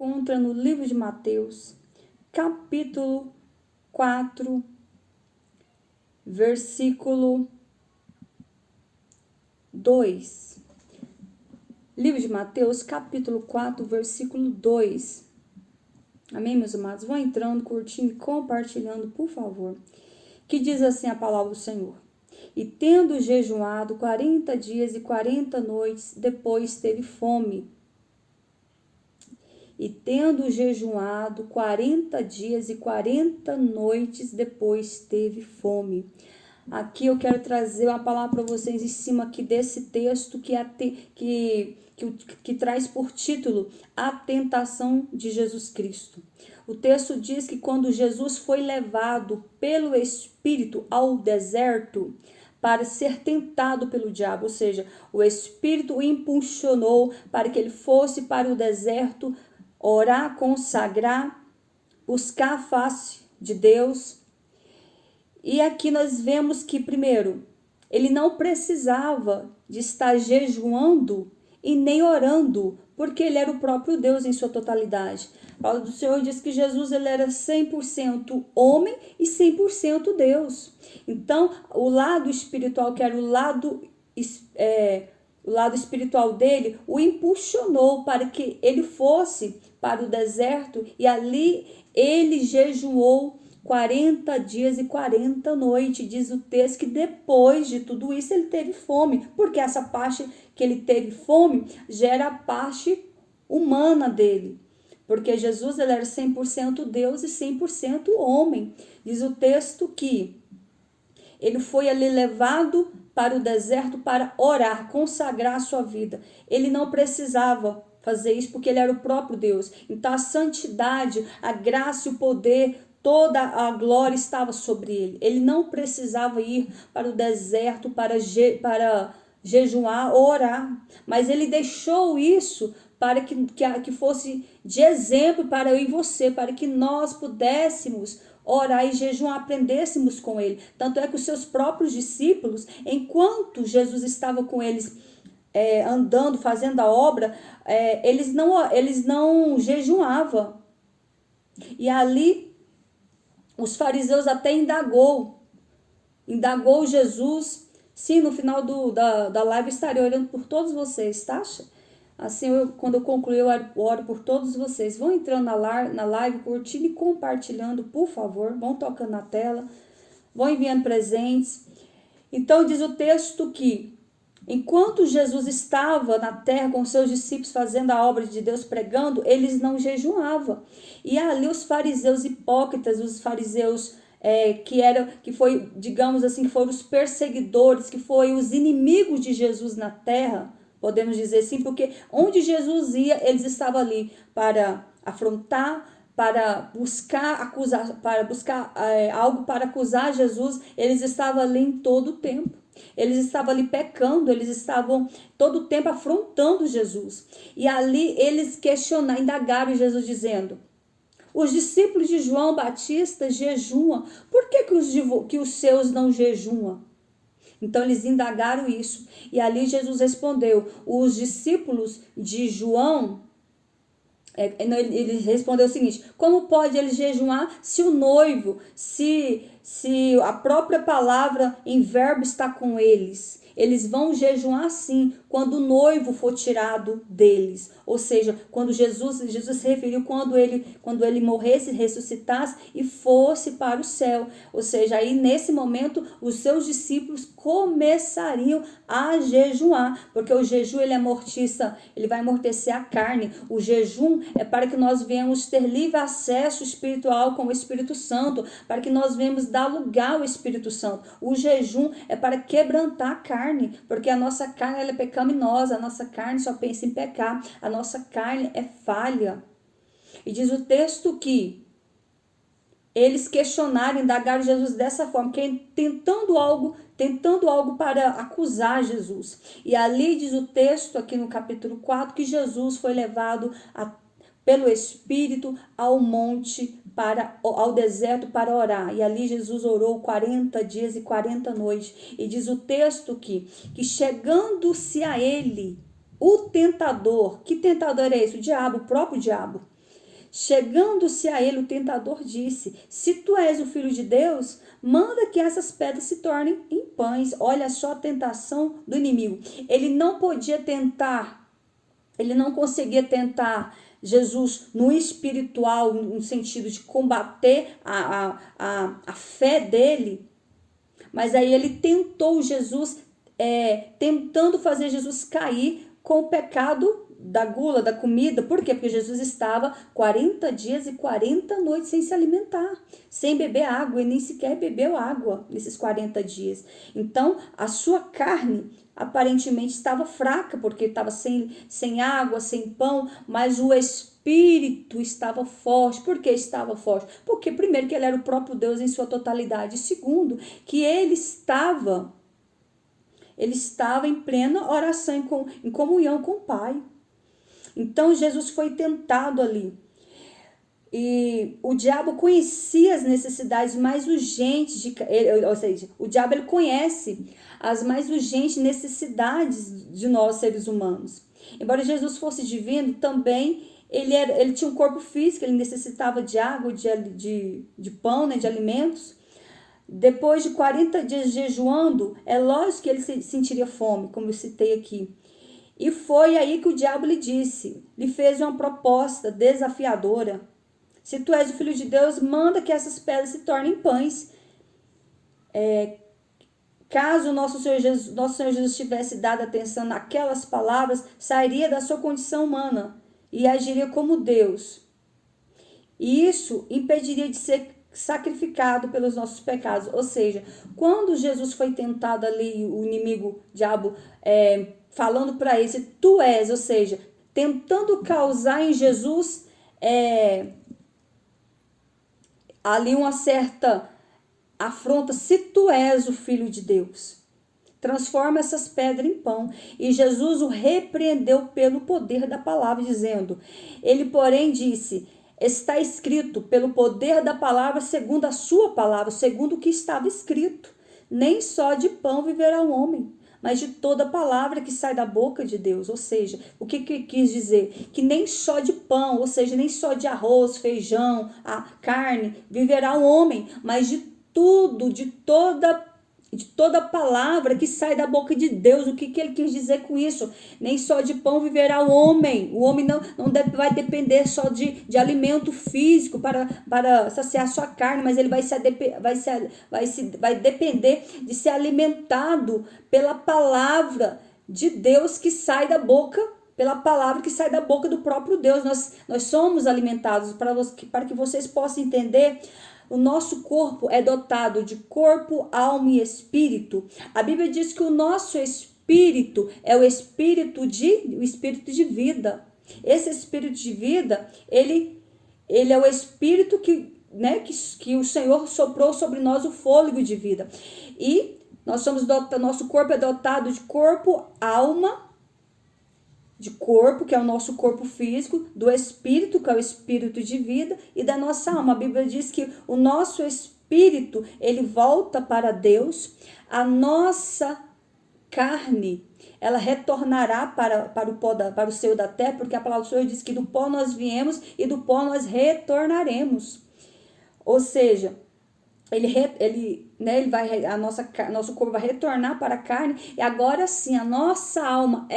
encontra no livro de Mateus, capítulo 4, versículo 2. Livro de Mateus, capítulo 4, versículo 2. Amém, meus amados? Vão entrando, curtindo e compartilhando, por favor. Que diz assim a palavra do Senhor. E tendo jejuado 40 dias e 40 noites, depois teve fome. E tendo jejuado 40 dias e 40 noites, depois teve fome. Aqui eu quero trazer uma palavra para vocês em cima aqui desse texto que traz por título A Tentação de Jesus Cristo. O texto diz que quando Jesus foi levado pelo Espírito ao deserto para ser tentado pelo diabo, ou seja, o Espírito o impulsionou para que ele fosse para o deserto orar, consagrar, buscar a face de Deus. E aqui nós vemos que, primeiro, ele não precisava de estar jejuando e nem orando, porque ele era o próprio Deus em sua totalidade. A palavra do Senhor diz que Jesus ele era 100% homem e 100% Deus. Então, o lado espiritual, que era o lado espiritual dele, o impulsionou para que ele fosse para o deserto e ali ele jejuou 40 dias e 40 noites. Diz o texto que depois de tudo isso ele teve fome, porque essa parte que ele teve fome já era a parte humana dele, porque Jesus ele era 100% Deus e 100% homem. Diz o texto que ele foi ali levado para o deserto para orar, consagrar a sua vida. Ele não precisava fazer isso porque ele era o próprio Deus. Então a santidade, a graça e o poder, toda a glória estava sobre ele. Ele não precisava ir para o deserto para jejuar ou orar, mas ele deixou isso para que fosse de exemplo para eu e você, para que nós pudéssemos orar e jejuar, aprendêssemos com ele. Tanto é que os seus próprios discípulos, enquanto Jesus estava com eles andando, fazendo a obra, eles não jejuavam. E ali os fariseus até indagou Jesus. Sim, no final da live eu estarei orando por todos vocês, tá? Assim, quando eu concluir, eu oro por todos vocês. Vão entrando na live, curtindo e compartilhando, por favor. Vão tocando na tela. Vão enviando presentes. Então, diz o texto que, enquanto Jesus estava na terra com seus discípulos fazendo a obra de Deus, pregando, eles não jejuavam. E ali os fariseus hipócritas, os fariseus que foi, digamos assim, que foram os perseguidores, que foram os inimigos de Jesus na terra, podemos dizer assim, porque onde Jesus ia, eles estavam ali para afrontar, para buscar algo para acusar Jesus. Eles estavam ali em todo o tempo. Eles estavam ali pecando, eles estavam todo o tempo afrontando Jesus. E ali eles questionaram, indagaram Jesus dizendo: os discípulos de João Batista jejuam, por que os seus não jejuam? Então eles indagaram isso. E ali Jesus respondeu: os discípulos de João, ele respondeu o seguinte: como pode eles jejuar se o noivo, se a própria palavra em verbo está com eles? Eles vão jejuar sim quando o noivo for tirado deles. Ou seja, quando Jesus se referiu quando ele morresse, ressuscitasse e fosse para o céu. Ou seja, aí nesse momento os seus discípulos começariam a jejuar, porque o jejum ele vai amortecer a carne. O jejum é para que nós venhamos ter livre acesso espiritual com o Espírito Santo, para que nós venhamos dar lugar ao Espírito Santo. O jejum é para quebrantar a carne, porque a nossa carne ela é pecaminosa, a nossa carne só pensa em pecar, a nossa carne é falha. E diz o texto que eles questionaram, indagaram Jesus dessa forma, tentando algo para acusar Jesus. E ali diz o texto, aqui no capítulo 4, que Jesus foi levado pelo Espírito ao monte, ao deserto para orar. E ali Jesus orou 40 dias e 40 noites. E diz o texto que chegando-se a ele, o tentador, que tentador é esse? O diabo, o próprio diabo. Chegando-se a ele, o tentador disse: se tu és o filho de Deus, manda que essas pedras se tornem em pães. Olha só a tentação do inimigo. Ele não podia tentar, ele não conseguia tentar Jesus no espiritual, no sentido de combater a fé dele, mas aí ele tentou Jesus, tentando fazer Jesus cair com o pecado da gula, da comida. Por quê? Porque Jesus estava 40 dias e 40 noites sem se alimentar, sem beber água, e nem sequer bebeu água nesses 40 dias. Então, a sua carne aparentemente estava fraca, porque estava sem água, sem pão, mas o espírito estava forte. Por que estava forte? Porque, primeiro, que ele era o próprio Deus em sua totalidade, e segundo, que ele estava em plena oração, em comunhão com o Pai. Então, Jesus foi tentado ali. E o diabo conhecia as necessidades mais urgentes, ou seja, o diabo ele conhece as mais urgentes necessidades de nós, seres humanos. Embora Jesus fosse divino, também ele tinha um corpo físico, ele necessitava de água, de pão, né, de alimentos. Depois de 40 dias jejuando, é lógico que ele sentiria fome, como eu citei aqui. E foi aí que o diabo lhe fez uma proposta desafiadora. Se tu és o filho de Deus, manda que essas pedras se tornem pães. Caso nosso Senhor Jesus tivesse dado atenção naquelas palavras, sairia da sua condição humana e agiria como Deus. E isso impediria de ser sacrificado pelos nossos pecados. Ou seja, quando Jesus foi tentado ali, o inimigo, o diabo, falando para ele, tu és, ou seja, tentando causar em Jesus ali uma certa afronta. Se tu és o filho de Deus, transforma essas pedras em pão. E Jesus o repreendeu pelo poder da palavra, dizendo, ele porém disse, está escrito, pelo poder da palavra, segundo a sua palavra, segundo o que estava escrito, nem só de pão viverá o homem, mas de toda palavra que sai da boca de Deus. Ou seja, o que quis dizer? Que nem só de pão, ou seja, nem só de arroz, feijão, a carne, viverá o homem, mas de tudo, de toda palavra que sai da boca de Deus. O que ele quis dizer com isso? Nem só de pão viverá o homem. O homem não vai depender só de alimento físico para saciar sua carne, mas ele vai depender de ser alimentado pela palavra de Deus que sai da boca, pela palavra que sai da boca do próprio Deus. Nós somos alimentados. Para que vocês possam entender, o nosso corpo é dotado de corpo, alma e espírito. A Bíblia diz que o nosso espírito é o espírito de vida. Esse espírito de vida, ele é o espírito que o Senhor soprou sobre nós o fôlego de vida. E nosso corpo é dotado de corpo, alma, de corpo, que é o nosso corpo físico, do espírito, que é o espírito de vida, e da nossa alma. A Bíblia diz que o nosso espírito, ele volta para Deus, a nossa carne, ela retornará para o seio da terra, porque a palavra do Senhor diz que do pó nós viemos e do pó nós retornaremos. Ou seja, nosso corpo vai retornar para a carne, e agora sim, a nossa alma,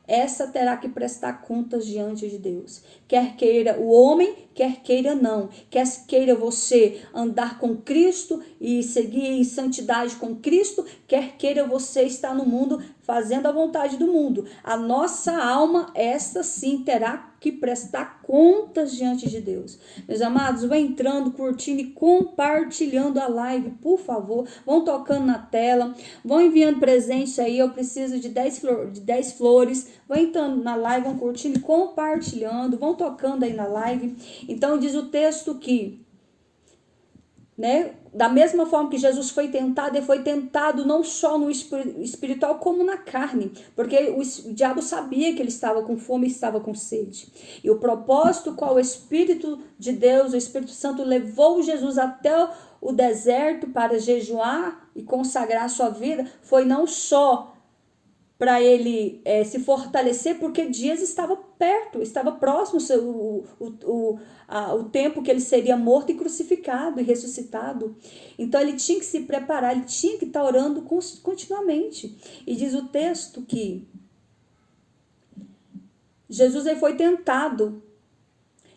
essa terá que prestar contas diante de Deus. Quer queira o homem, quer queira não. Quer queira você andar com Cristo e seguir em santidade com Cristo, quer queira você estar no mundo fazendo a vontade do mundo. A nossa alma, esta sim, terá que prestar contas diante de Deus. Meus amados, vão entrando, curtindo e compartilhando a live, por favor. Vão tocando na tela, vão enviando presente aí. Eu preciso de 10 flores. Vão entrando na live, vão curtindo e compartilhando, vão tocando aí na live. Então diz o texto que, da mesma forma que Jesus foi tentado, ele foi tentado não só no espiritual como na carne, porque o diabo sabia que ele estava com fome e estava com sede. E o propósito qual o Espírito de Deus, o Espírito Santo, levou Jesus até o deserto para jejuar e consagrar a sua vida, foi não só para ele se fortalecer, porque dias estava perto, estava próximo o tempo que ele seria morto e crucificado e ressuscitado. Então ele tinha que se preparar, ele tinha que estar orando continuamente. E diz o texto que Jesus ele foi tentado.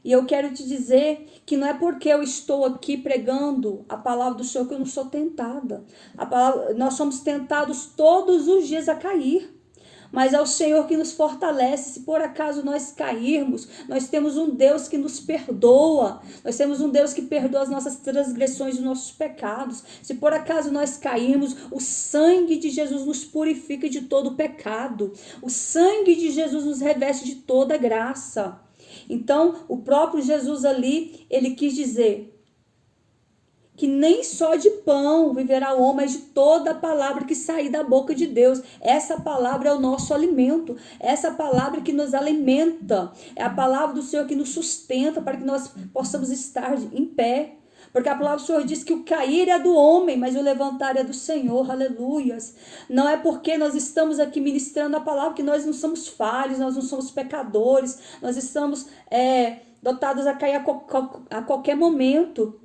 E eu quero te dizer que não é porque eu estou aqui pregando a palavra do Senhor que eu não sou tentada. Nós somos tentados todos os dias a cair. Mas é o Senhor que nos fortalece. Se por acaso nós cairmos, nós temos um Deus que nos perdoa. Nós temos um Deus que perdoa as nossas transgressões e os nossos pecados. Se por acaso nós cairmos, o sangue de Jesus nos purifica de todo pecado. O sangue de Jesus nos reveste de toda graça. Então, o próprio Jesus ali, ele quis dizer que nem só de pão viverá o homem, mas de toda a palavra que sair da boca de Deus. Essa palavra é o nosso alimento, essa palavra que nos alimenta, é a palavra do Senhor que nos sustenta para que nós possamos estar em pé. Porque a palavra do Senhor diz que o cair é do homem, mas o levantar é do Senhor, aleluias. Não é porque nós estamos aqui ministrando a palavra que nós não somos falhos, nós não somos pecadores, nós estamos dotados a cair a qualquer momento.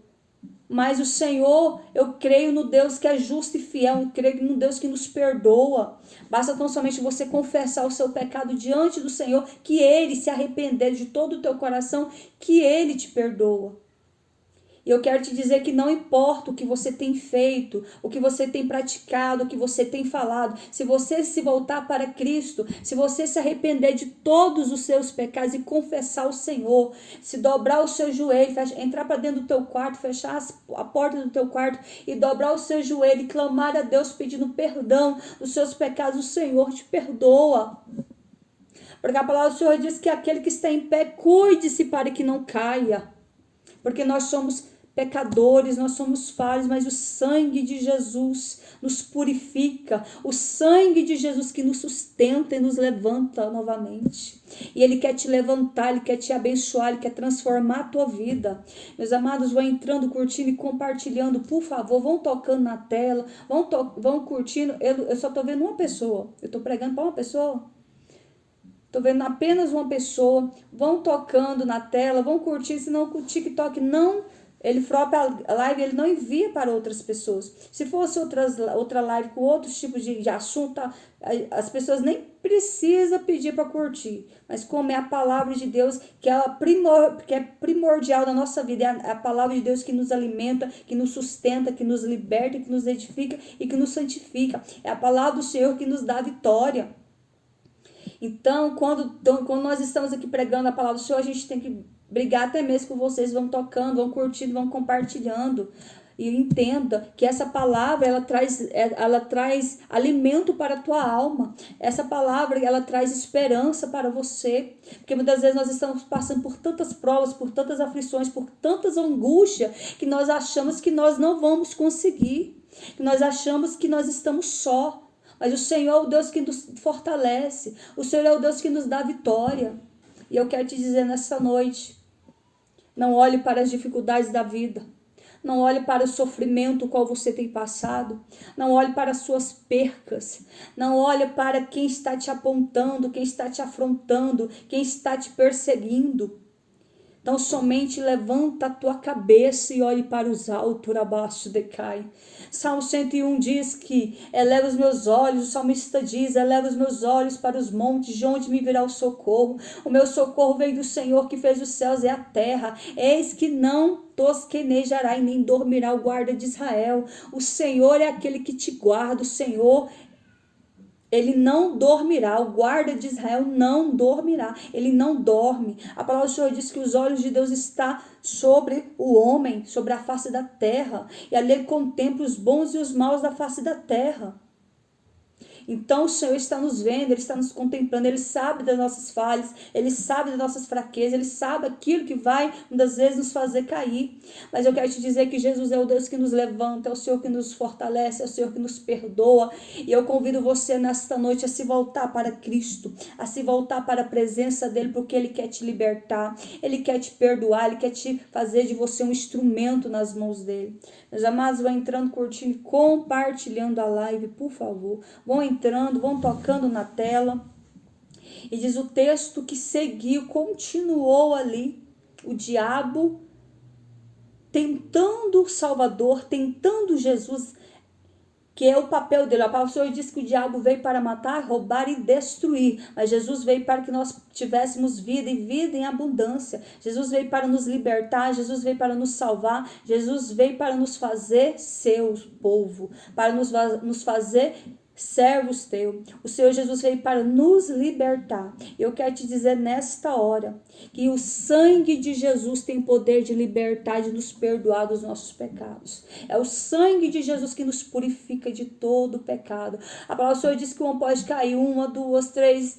Mas o Senhor, eu creio no Deus que é justo e fiel, eu creio no Deus que nos perdoa. Basta tão somente você confessar o seu pecado diante do Senhor, que Ele se arrepender de todo o teu coração, que Ele te perdoa. E eu quero te dizer que não importa o que você tem feito, o que você tem praticado, o que você tem falado, se você se voltar para Cristo, se você se arrepender de todos os seus pecados e confessar o Senhor, se dobrar o seu joelho, entrar para dentro do teu quarto, fechar a porta do teu quarto e dobrar o seu joelho e clamar a Deus pedindo perdão dos seus pecados, o Senhor te perdoa. Porque a palavra do Senhor diz que aquele que está em pé, cuide-se para que não caia. Porque nós somos pecadores, nós somos falhos, mas o sangue de Jesus nos purifica, o sangue de Jesus que nos sustenta e nos levanta novamente. E Ele quer te levantar, Ele quer te abençoar, Ele quer transformar a tua vida. Meus amados, vão entrando, curtindo e compartilhando, por favor, vão tocando na tela, vão curtindo. Eu só estou vendo uma pessoa, eu estou pregando para uma pessoa. Estou vendo apenas uma pessoa. Vão tocando na tela, vão curtir, senão o TikTok não... Ele próprio a live, ele não envia para outras pessoas. Se fosse outra live com outros tipos de assunto, as pessoas nem precisam pedir para curtir. Mas como é a palavra de Deus, que é primordial na nossa vida, é a palavra de Deus que nos alimenta, que nos sustenta, que nos liberta, que nos edifica e que nos santifica. É a palavra do Senhor que nos dá vitória. Então, quando nós estamos aqui pregando a palavra do Senhor, a gente tem que brigar até mesmo com vocês, vão tocando, vão curtindo, vão compartilhando. E entenda que essa palavra, ela traz alimento para a tua alma. Essa palavra, ela traz esperança para você. Porque muitas vezes nós estamos passando por tantas provas, por tantas aflições, por tantas angústias, que nós achamos que nós não vamos conseguir. Que nós achamos que nós estamos só. Mas o Senhor é o Deus que nos fortalece. O Senhor é o Deus que nos dá vitória. E eu quero te dizer nessa noite, não olhe para as dificuldades da vida. Não olhe para o sofrimento qual você tem passado. Não olhe para as suas percas. Não olhe para quem está te apontando, quem está te afrontando, quem está te perseguindo. Então somente levanta a tua cabeça e olhe para os altos, abaixo decai. Salmo 101 diz que eleva os meus olhos, o salmista diz, eleva os meus olhos para os montes, de onde me virá o socorro. O meu socorro vem do Senhor que fez os céus e a terra. Eis que não tosquenejará e nem dormirá o guarda de Israel. O Senhor é aquele que te guarda, o Senhor Ele não dormirá, o guarda de Israel não dormirá, ele não dorme. A palavra do Senhor diz que os olhos de Deus estão sobre o homem, sobre a face da terra. E ali ele contempla os bons e os maus da face da terra. Então o Senhor está nos vendo, Ele está nos contemplando, Ele sabe das nossas falhas, Ele sabe das nossas fraquezas, Ele sabe aquilo que vai, muitas vezes, nos fazer cair. Mas eu quero te dizer que Jesus é o Deus que nos levanta, é o Senhor que nos fortalece, é o Senhor que nos perdoa. E eu convido você nesta noite a se voltar para Cristo, a se voltar para a presença dEle, porque Ele quer te libertar, Ele quer te perdoar, Ele quer te fazer de você um instrumento nas mãos dEle. Meus amados, vão entrando, curtindo, compartilhando a live, por favor. Vão entrando, entrando, vão tocando na tela. E diz o texto que seguiu, continuou ali, o diabo tentando o Salvador, tentando Jesus, que é o papel dele. A palavra do Senhor diz que o diabo veio para matar, roubar e destruir, mas Jesus veio para que nós tivéssemos vida e vida em abundância. Jesus veio para nos libertar, Jesus veio para nos salvar, Jesus veio para nos fazer seu povo, para nos fazer servos teus. O Senhor Jesus veio para nos libertar. Eu quero te dizer nesta hora que o sangue de Jesus tem poder de libertar, de nos perdoar dos nossos pecados. É o sangue de Jesus que nos purifica de todo pecado. A palavra do Senhor diz que o homem pode cair 1, 2, 3,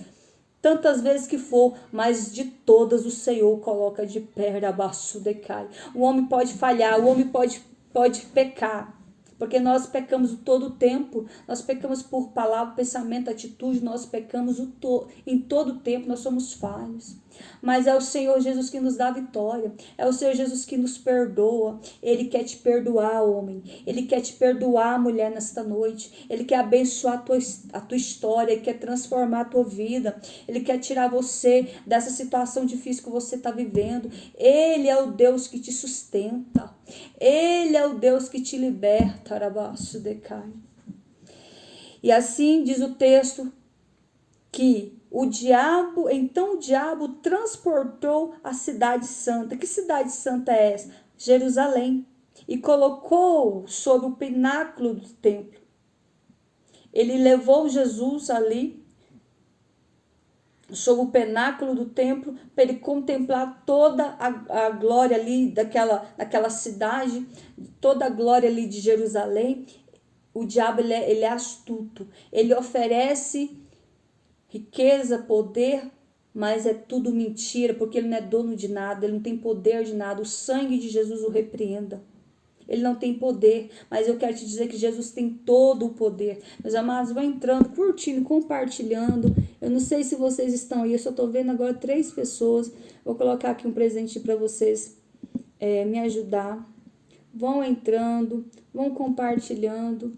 tantas vezes que for, mas de todas o Senhor coloca de pé, abaixo de cai. O homem pode falhar, o homem pode pecar, porque nós pecamos todo o tempo, nós pecamos por palavra, pensamento, atitude, nós pecamos em todo o tempo, nós somos falhos. Mas é o Senhor Jesus que nos dá vitória, é o Senhor Jesus que nos perdoa. Ele quer te perdoar, homem, Ele quer te perdoar, mulher, nesta noite. Ele quer abençoar a tua história, Ele quer transformar a tua vida, Ele quer tirar você dessa situação difícil que você está vivendo. Ele é o Deus que te sustenta, Ele é o Deus que te liberta. Arabaço decai. E assim diz o texto que então o diabo transportou a cidade santa. Que cidade santa é essa? Jerusalém. E colocou sobre o pináculo do templo. Ele levou Jesus ali, sobre o pináculo do templo, para ele contemplar toda a glória ali daquela cidade, toda a glória ali de Jerusalém. O diabo ele é astuto, ele oferece riqueza, poder, mas é tudo mentira, porque ele não é dono de nada, ele não tem poder de nada. O sangue de Jesus o repreenda. Ele não tem poder, mas eu quero te dizer que Jesus tem todo o poder. Meus amados, vão entrando, curtindo, compartilhando. Eu não sei se vocês estão aí, eu só estou vendo agora 3 pessoas. Vou colocar aqui um presente para vocês me ajudar. Vão entrando, vão compartilhando.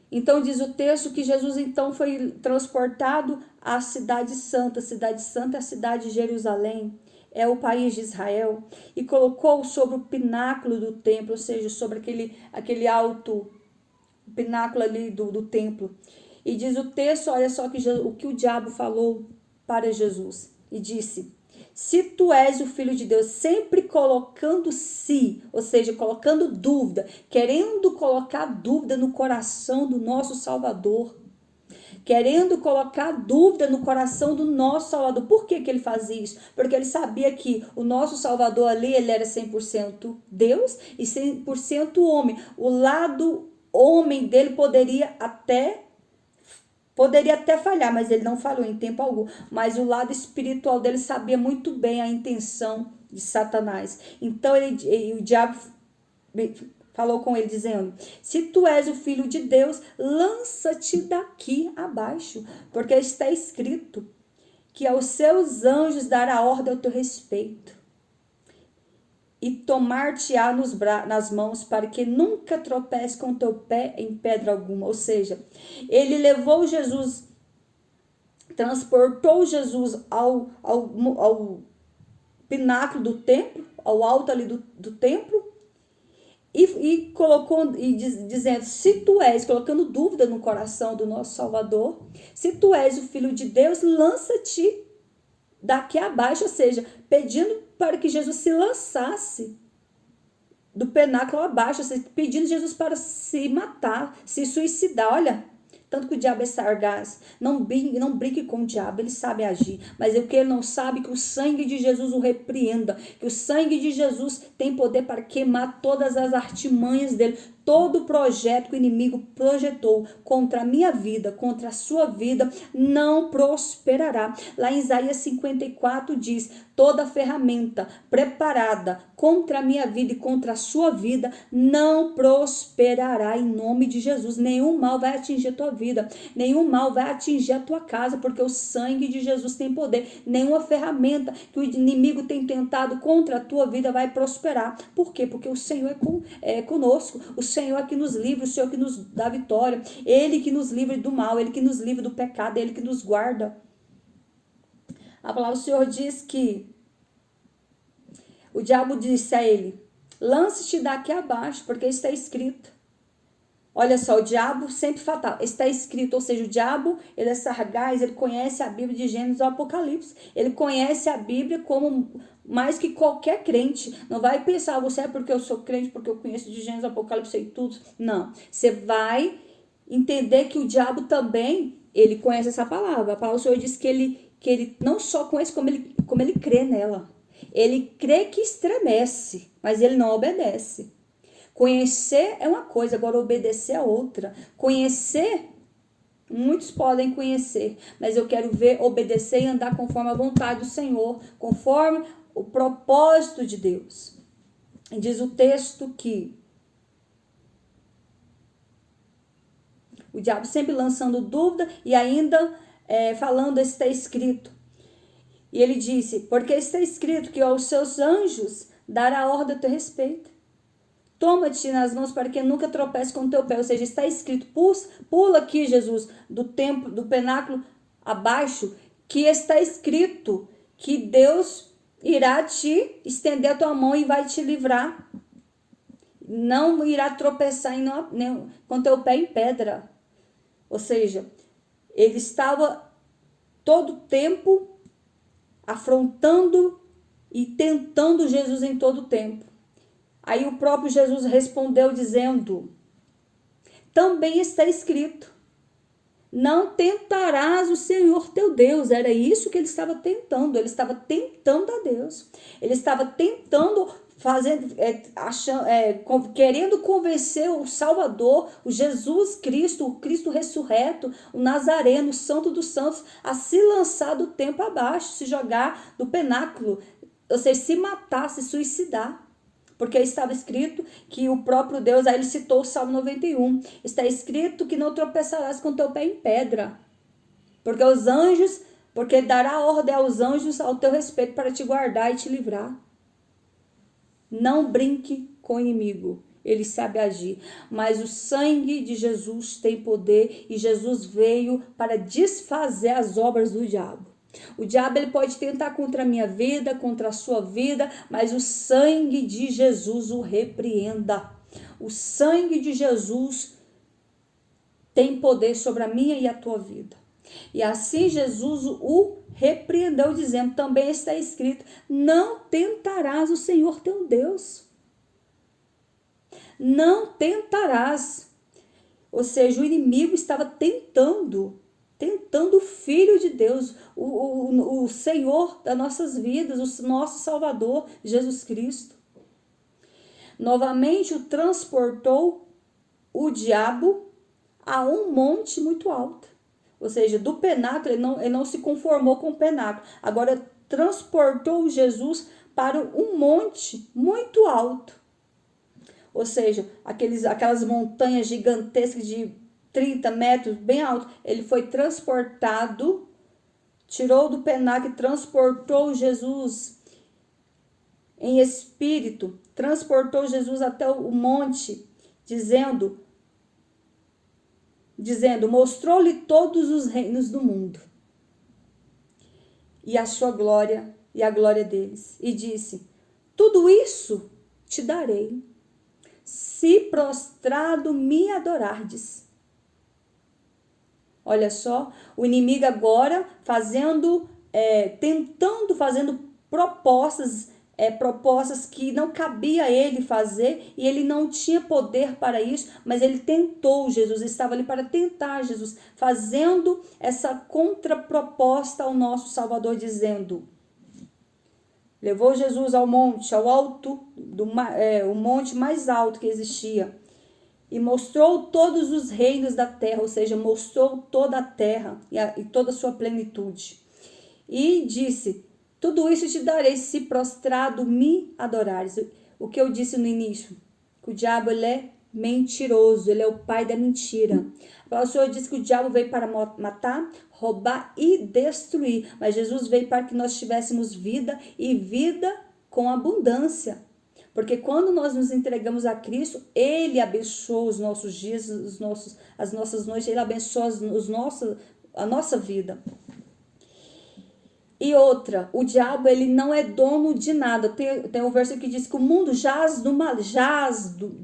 Então diz o texto que Jesus então foi transportado à cidade santa. A cidade santa é a cidade de Jerusalém, é o país de Israel, e colocou sobre o pináculo do templo, ou seja, sobre aquele alto pináculo ali do templo. E diz o texto, olha só o que o diabo falou para Jesus, e disse: se tu és o Filho de Deus, sempre colocando se, ou seja, colocando dúvida, querendo colocar dúvida no coração do nosso Salvador, querendo colocar dúvida no coração do nosso Salvador. Por que ele fazia isso? Porque ele sabia que o nosso Salvador ali, ele era 100% Deus e 100% homem. O lado homem dele poderia até falhar, mas ele não falhou em tempo algum. Mas o lado espiritual dele sabia muito bem a intenção de Satanás. Então o diabo falou com ele dizendo: se tu és o Filho de Deus, lança-te daqui abaixo, porque está escrito que aos seus anjos dará ordem ao teu respeito, e tomar-te-á nas mãos, para que nunca tropece com teu pé em pedra alguma. Ou seja, ele levou Jesus, transportou Jesus ao pináculo do templo, ao alto ali do templo, e colocou, dizendo: se tu és, colocando dúvida no coração do nosso Salvador, se tu és o Filho de Deus, lança-te daqui abaixo, ou seja, pedindo para que Jesus se lançasse do pináculo abaixo, ou seja, pedindo Jesus para se matar, se suicidar. Olha, tanto que o diabo é sagaz, não brinque com o diabo, ele sabe agir, mas o que ele não sabe é que o sangue de Jesus o repreenda, que o sangue de Jesus tem poder para queimar todas as artimanhas dele, todo o projeto que o inimigo projetou contra a minha vida, contra a sua vida, não prosperará. Lá em Isaías 54 diz: toda ferramenta preparada contra a minha vida e contra a sua vida não prosperará em nome de Jesus. Nenhum mal vai atingir a tua vida, nenhum mal vai atingir a tua casa, porque o sangue de Jesus tem poder. Nenhuma ferramenta que o inimigo tem tentado contra a tua vida vai prosperar. Por quê? Porque o Senhor é conosco. O Senhor que nos livra, o Senhor que nos dá vitória, Ele que nos livra do mal, Ele que nos livra do pecado, Ele que nos guarda. A palavra do Senhor diz que o diabo disse a ele: lance-te daqui abaixo, porque está escrito. Olha só, o diabo sempre fatal. Está escrito, ou seja, o diabo, ele é sagaz, ele conhece a Bíblia de Gênesis ao Apocalipse. Ele conhece a Bíblia como mais que qualquer crente. Não vai pensar, você é porque eu sou crente, porque eu conheço de Gênesis ao Apocalipse e tudo. Não. Você vai entender que o diabo também, ele conhece essa palavra. A palavra do Senhor diz que ele não só conhece, como ele crê nela. Ele crê que estremece, mas ele não obedece. Conhecer é uma coisa, agora obedecer é outra. Conhecer, muitos podem conhecer, mas eu quero ver obedecer e andar conforme a vontade do Senhor, conforme o propósito de Deus. E diz o texto que o diabo sempre lançando dúvida e ainda falando, está escrito. E ele disse, porque está escrito que aos seus anjos dará ordem a teu respeito. Toma-te nas mãos para que nunca tropece com o teu pé. Ou seja, está escrito, pula aqui, Jesus, do templo, do penáculo abaixo, que está escrito que Deus irá te estender a tua mão e vai te livrar. Não irá tropeçar com teu pé em pedra. Ou seja, ele estava todo o tempo afrontando e tentando Jesus em todo o tempo. Aí o próprio Jesus respondeu dizendo, também está escrito, não tentarás o Senhor teu Deus. Era isso que ele estava tentando a Deus. Ele estava tentando, querendo convencer o Salvador, o Jesus Cristo, o Cristo ressurreto, o Nazareno, o Santo dos Santos, a se lançar do templo abaixo, se jogar do penáculo, ou seja, se matar, se suicidar. Porque estava escrito que o próprio Deus, aí ele citou o Salmo 91, está escrito que não tropeçarás com teu pé em pedra. Porque ele dará ordem aos anjos ao teu respeito para te guardar e te livrar. Não brinque com o inimigo, ele sabe agir. Mas o sangue de Jesus tem poder e Jesus veio para desfazer as obras do diabo. O diabo ele pode tentar contra a minha vida, contra a sua vida, mas o sangue de Jesus o repreenda. O sangue de Jesus tem poder sobre a minha e a tua vida. E assim Jesus o repreendeu, dizendo, também está escrito, não tentarás o Senhor teu Deus. Não tentarás. Ou seja, o inimigo estava tentando o Filho de Deus, o Senhor das nossas vidas, o nosso Salvador, Jesus Cristo. Novamente o transportou o diabo a um monte muito alto. Ou seja, do penáculo, ele não se conformou com o penáculo. Agora transportou Jesus para um monte muito alto. Ou seja, aquelas montanhas gigantescas de 30 metros, bem alto, ele foi transportado, tirou do penáculo e transportou Jesus em espírito, transportou Jesus até o monte, dizendo, mostrou-lhe todos os reinos do mundo e a sua glória e a glória deles, e disse, tudo isso te darei, se prostrado me adorardes. Olha só, o inimigo agora fazendo propostas que não cabia a ele fazer, e ele não tinha poder para isso, mas ele tentou Jesus, estava ali para tentar Jesus, fazendo essa contraproposta ao nosso Salvador, dizendo, levou Jesus ao monte, ao alto, o monte mais alto que existia, e mostrou todos os reinos da terra, ou seja, mostrou toda a terra e toda a sua plenitude. E disse, tudo isso te darei se prostrado me adorares. O que eu disse no início, que o diabo ele é mentiroso, ele é o pai da mentira. O Senhor disse que o diabo veio para matar, roubar e destruir, mas Jesus veio para que nós tivéssemos vida e vida com abundância. Porque quando nós nos entregamos a Cristo, Ele abençoa os nossos dias, as nossas noites, Ele abençoa a nossa vida. E outra, o diabo, ele não é dono de nada. Tem um versículo que diz que o mundo jaz do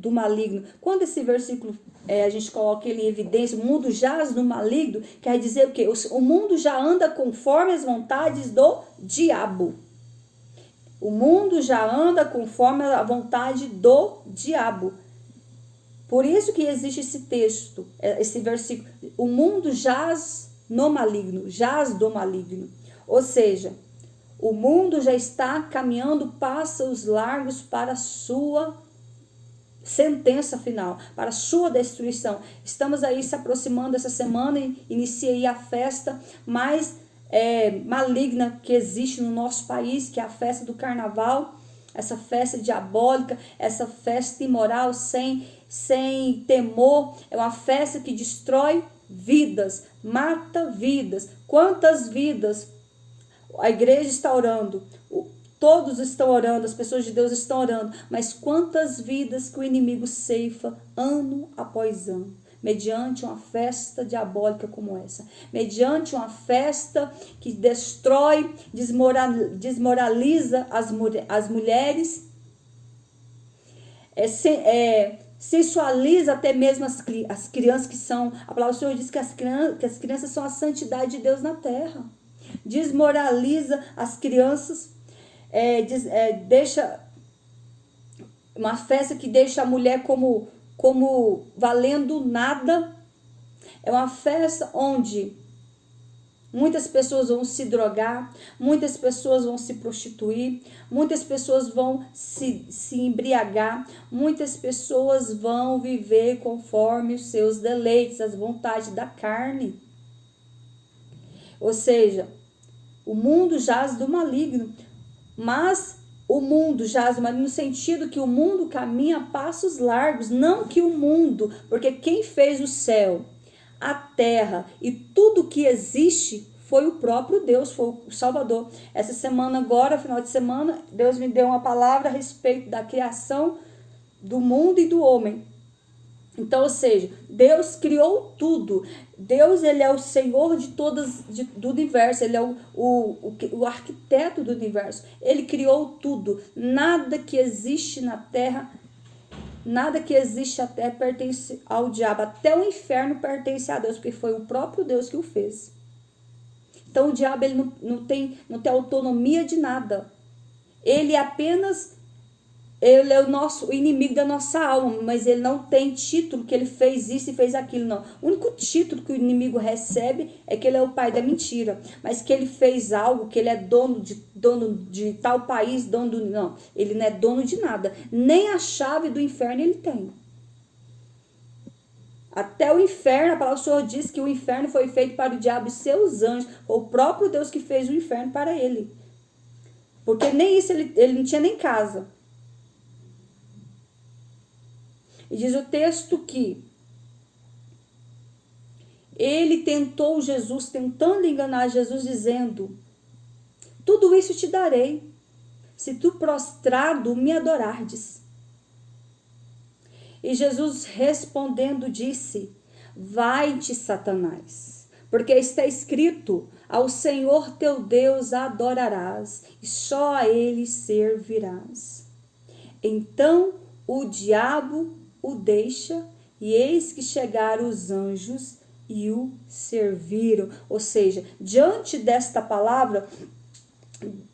maligno. Quando esse versículo a gente coloca ele em evidência, o mundo jaz do maligno, quer dizer o quê? O mundo já anda conforme as vontades do diabo. O mundo já anda conforme a vontade do diabo. Por isso que existe esse texto, esse versículo. O mundo jaz no maligno, jaz do maligno. Ou seja, o mundo já está caminhando passos largos para a sua sentença final, para a sua destruição. Estamos aí se aproximando essa semana e inicia aí a festa mais maligna que existe no nosso país, que é a festa do carnaval, essa festa diabólica, essa festa imoral sem temor. É uma festa que destrói vidas, mata vidas. Quantas vidas? A igreja está orando, todos estão orando, as pessoas de Deus estão orando, mas quantas vidas que o inimigo ceifa ano após ano, mediante uma festa diabólica como essa, mediante uma festa que destrói, desmoraliza as mulheres, sensualiza até mesmo as crianças que são, a palavra do Senhor diz que as crianças são a santidade de Deus na terra. Desmoraliza as crianças, deixa uma festa que deixa a mulher como valendo nada. É uma festa onde muitas pessoas vão se drogar, muitas pessoas vão se prostituir, muitas pessoas vão se embriagar, muitas pessoas vão viver conforme os seus deleites, as vontades da carne. Ou seja, o mundo jaz do maligno, mas o mundo jaz do maligno no sentido que o mundo caminha a passos largos, não que o mundo, porque quem fez o céu, a terra e tudo que existe foi o próprio Deus, foi o Salvador. Essa semana agora, final de semana, Deus me deu uma palavra a respeito da criação do mundo e do homem. Então, ou seja, Deus criou tudo. Deus, ele é o Senhor do universo. Ele é o arquiteto do universo. Ele criou tudo. Nada que existe na terra, nada que existe na terra pertence ao diabo. Até o inferno pertence a Deus, porque foi o próprio Deus que o fez. Então, o diabo, ele não tem autonomia de nada. Ele é o inimigo da nossa alma, mas ele não tem título que ele fez isso e fez aquilo, não. O único título que o inimigo recebe é que ele é o pai da mentira, mas que ele fez algo, que ele é dono de tal país, não. Ele não é dono de nada, nem a chave do inferno ele tem. Até o inferno, a palavra do Senhor diz que o inferno foi feito para o diabo e seus anjos, foi o próprio Deus que fez o inferno para ele. Porque nem isso, ele não tinha nem casa. E diz o texto que ele tentou Jesus, tentando enganar Jesus, dizendo: tudo isso te darei, se tu prostrado me adorardes. E Jesus respondendo disse: vai-te, Satanás, porque está escrito: ao Senhor teu Deus adorarás, e só a ele servirás. Então o diabo o deixa, e eis que chegaram os anjos e o serviram. Ou seja, diante desta palavra,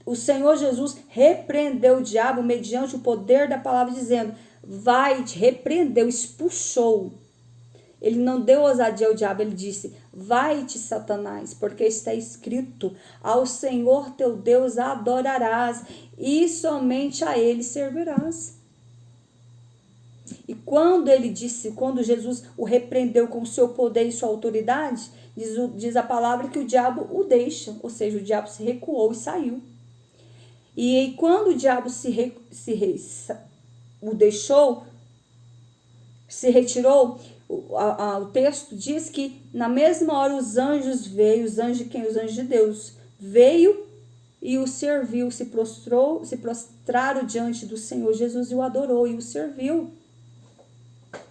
o Senhor Jesus repreendeu o diabo mediante o poder da palavra, dizendo: vai-te, repreendeu, expulsou. Ele não deu ousadia ao diabo, ele disse: vai-te, Satanás, porque está escrito: ao Senhor teu Deus adorarás, e somente a ele servirás. E quando Jesus o repreendeu com o seu poder e sua autoridade, diz a palavra que o diabo o deixa, ou seja, o diabo se recuou e saiu. E quando o diabo o deixou, se retirou, o texto diz que na mesma hora os anjos veio, os anjos de quem? Os anjos de Deus, veio e o serviu, se prostraram diante do Senhor Jesus e o adorou e o serviu.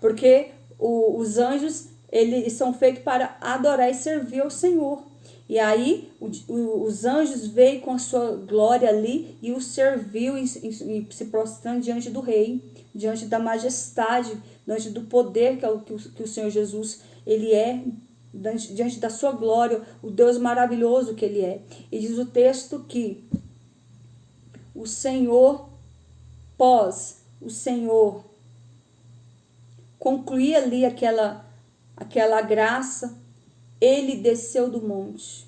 Porque os anjos, eles são feitos para adorar e servir ao Senhor. E aí os anjos veio com a sua glória ali e o serviu e se prostrando diante do rei, diante da majestade, diante do poder que o Senhor Jesus, ele é, diante da sua glória, o Deus maravilhoso que ele é. E diz o texto que o Senhor concluir ali aquela graça, ele desceu do monte.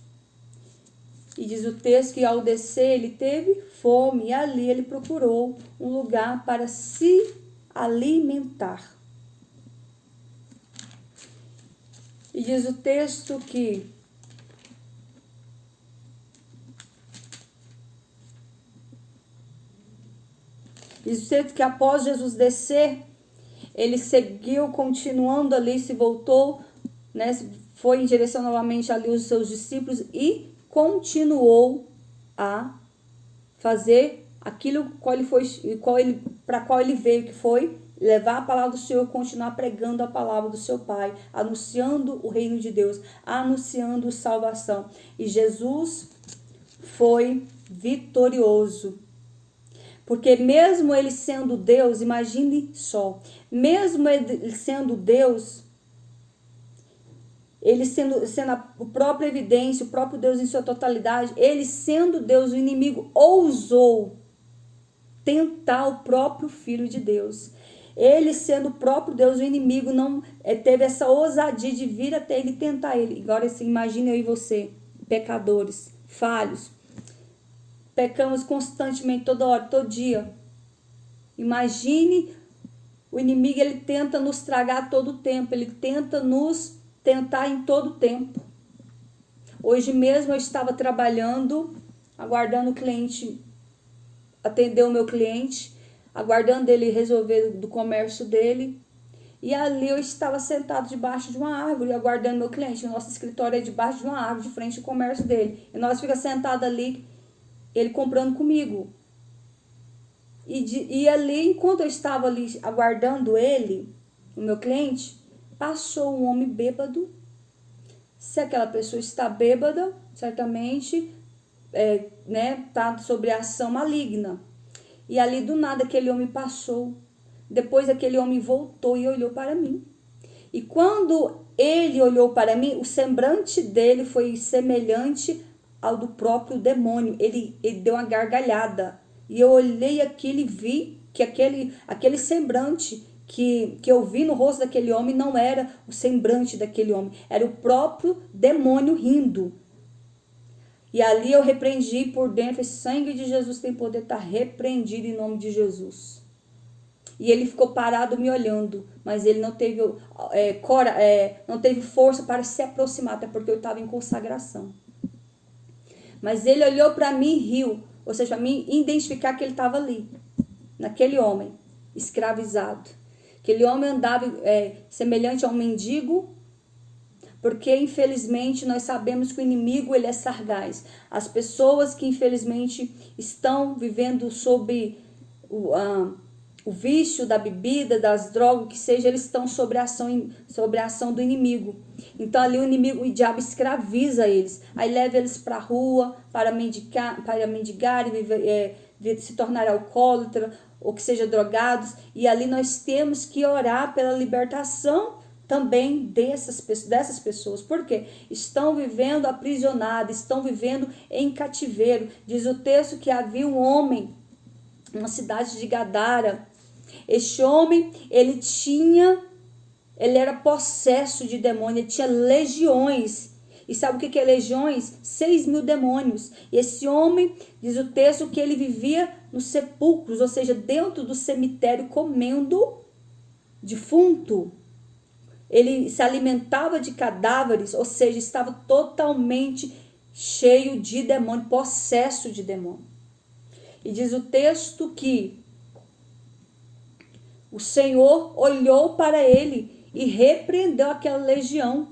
E diz o texto que ao descer ele teve fome e ali ele procurou um lugar para se alimentar. E diz o texto que após Jesus descer, ele seguiu continuando ali, se voltou, né, foi em direção novamente ali aos seus discípulos e continuou a fazer aquilo para qual ele veio, que foi levar a palavra do Senhor, continuar pregando a palavra do seu Pai, anunciando o reino de Deus, anunciando salvação. E Jesus foi vitorioso. Porque mesmo ele sendo Deus, imagine só, mesmo ele sendo Deus, ele sendo a própria evidência, o próprio Deus em sua totalidade, ele sendo Deus, o inimigo ousou tentar o próprio Filho de Deus. Ele sendo o próprio Deus, o inimigo não teve essa ousadia de vir até ele e tentar ele. Agora assim, imagine eu e você, pecadores, falhos. Pecamos constantemente, toda hora, todo dia. Imagine, o inimigo, ele tenta nos tragar todo o tempo, ele tenta nos tentar em todo o tempo. Hoje mesmo eu estava trabalhando, aguardando o cliente, atender o meu cliente, aguardando ele resolver do comércio dele. E ali eu estava sentado debaixo de uma árvore, aguardando meu cliente. O nosso escritório é debaixo de uma árvore, de frente ao comércio dele. E nós ficamos sentados ali, ele comprando comigo. E ali, enquanto eu estava ali aguardando ele, o meu cliente, passou um homem bêbado. Se aquela pessoa está bêbada, certamente está sobre a ação maligna. E ali do nada aquele homem passou. Depois aquele homem voltou e olhou para mim. E quando ele olhou para mim, o semblante dele foi semelhante ao do próprio demônio. Ele deu uma gargalhada. E eu olhei aquilo e vi que aquele semblante que eu vi no rosto daquele homem não era o semblante daquele homem. Era o próprio demônio rindo. E ali eu repreendi por dentro. Esse sangue de Jesus tem poder, estar repreendido em nome de Jesus. E ele ficou parado me olhando, mas ele não teve, não teve força para se aproximar, até porque eu estava em consagração. Mas ele olhou para mim e riu, ou seja, para mim identificar que ele estava ali, naquele homem, escravizado. Aquele homem andava semelhante a um mendigo, porque infelizmente nós sabemos que o inimigo, ele é sagaz. As pessoas que infelizmente estão vivendo sob o vício da bebida, das drogas, que seja, eles estão sobre a ação do inimigo. Então ali o diabo escraviza eles, aí leva eles para a rua para mendigar e se tornar alcoólatra, ou que seja drogados, e ali nós temos que orar pela libertação também dessas pessoas, porque estão vivendo aprisionados, estão vivendo em cativeiro. Diz o texto que havia um homem na cidade de Gadara. Este homem, ele era possesso de demônio, ele tinha legiões. E sabe o que é legiões? 6.000 demônios. E esse homem, diz o texto, que ele vivia nos sepulcros, ou seja, dentro do cemitério, comendo defunto. Ele se alimentava de cadáveres, ou seja, estava totalmente cheio de demônio, possesso de demônio. E diz o texto que o Senhor olhou para ele e repreendeu aquela legião.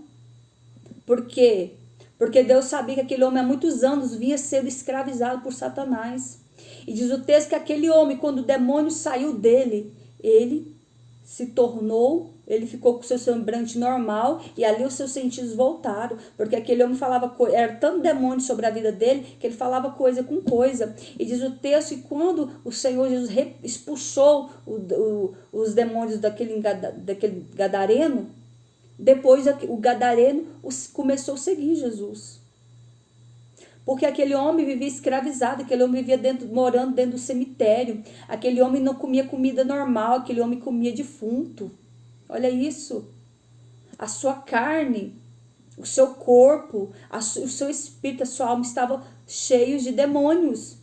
Por quê? Porque Deus sabia que aquele homem há muitos anos vinha sendo escravizado por Satanás. E diz o texto que aquele homem, quando o demônio saiu dele, ele se tornou, ele ficou com o seu semblante normal e ali os seus sentidos voltaram, porque aquele homem falava, era tanto demônio sobre a vida dele, que ele falava coisa com coisa. E diz o texto que quando o Senhor Jesus expulsou os demônios daquele gadareno, depois o gadareno começou a seguir Jesus. Porque aquele homem vivia escravizado, aquele homem vivia morando dentro do cemitério. Aquele homem não comia comida normal, aquele homem comia defunto. Olha isso. A sua carne, o seu corpo, o seu espírito, a sua alma estavam cheios de demônios.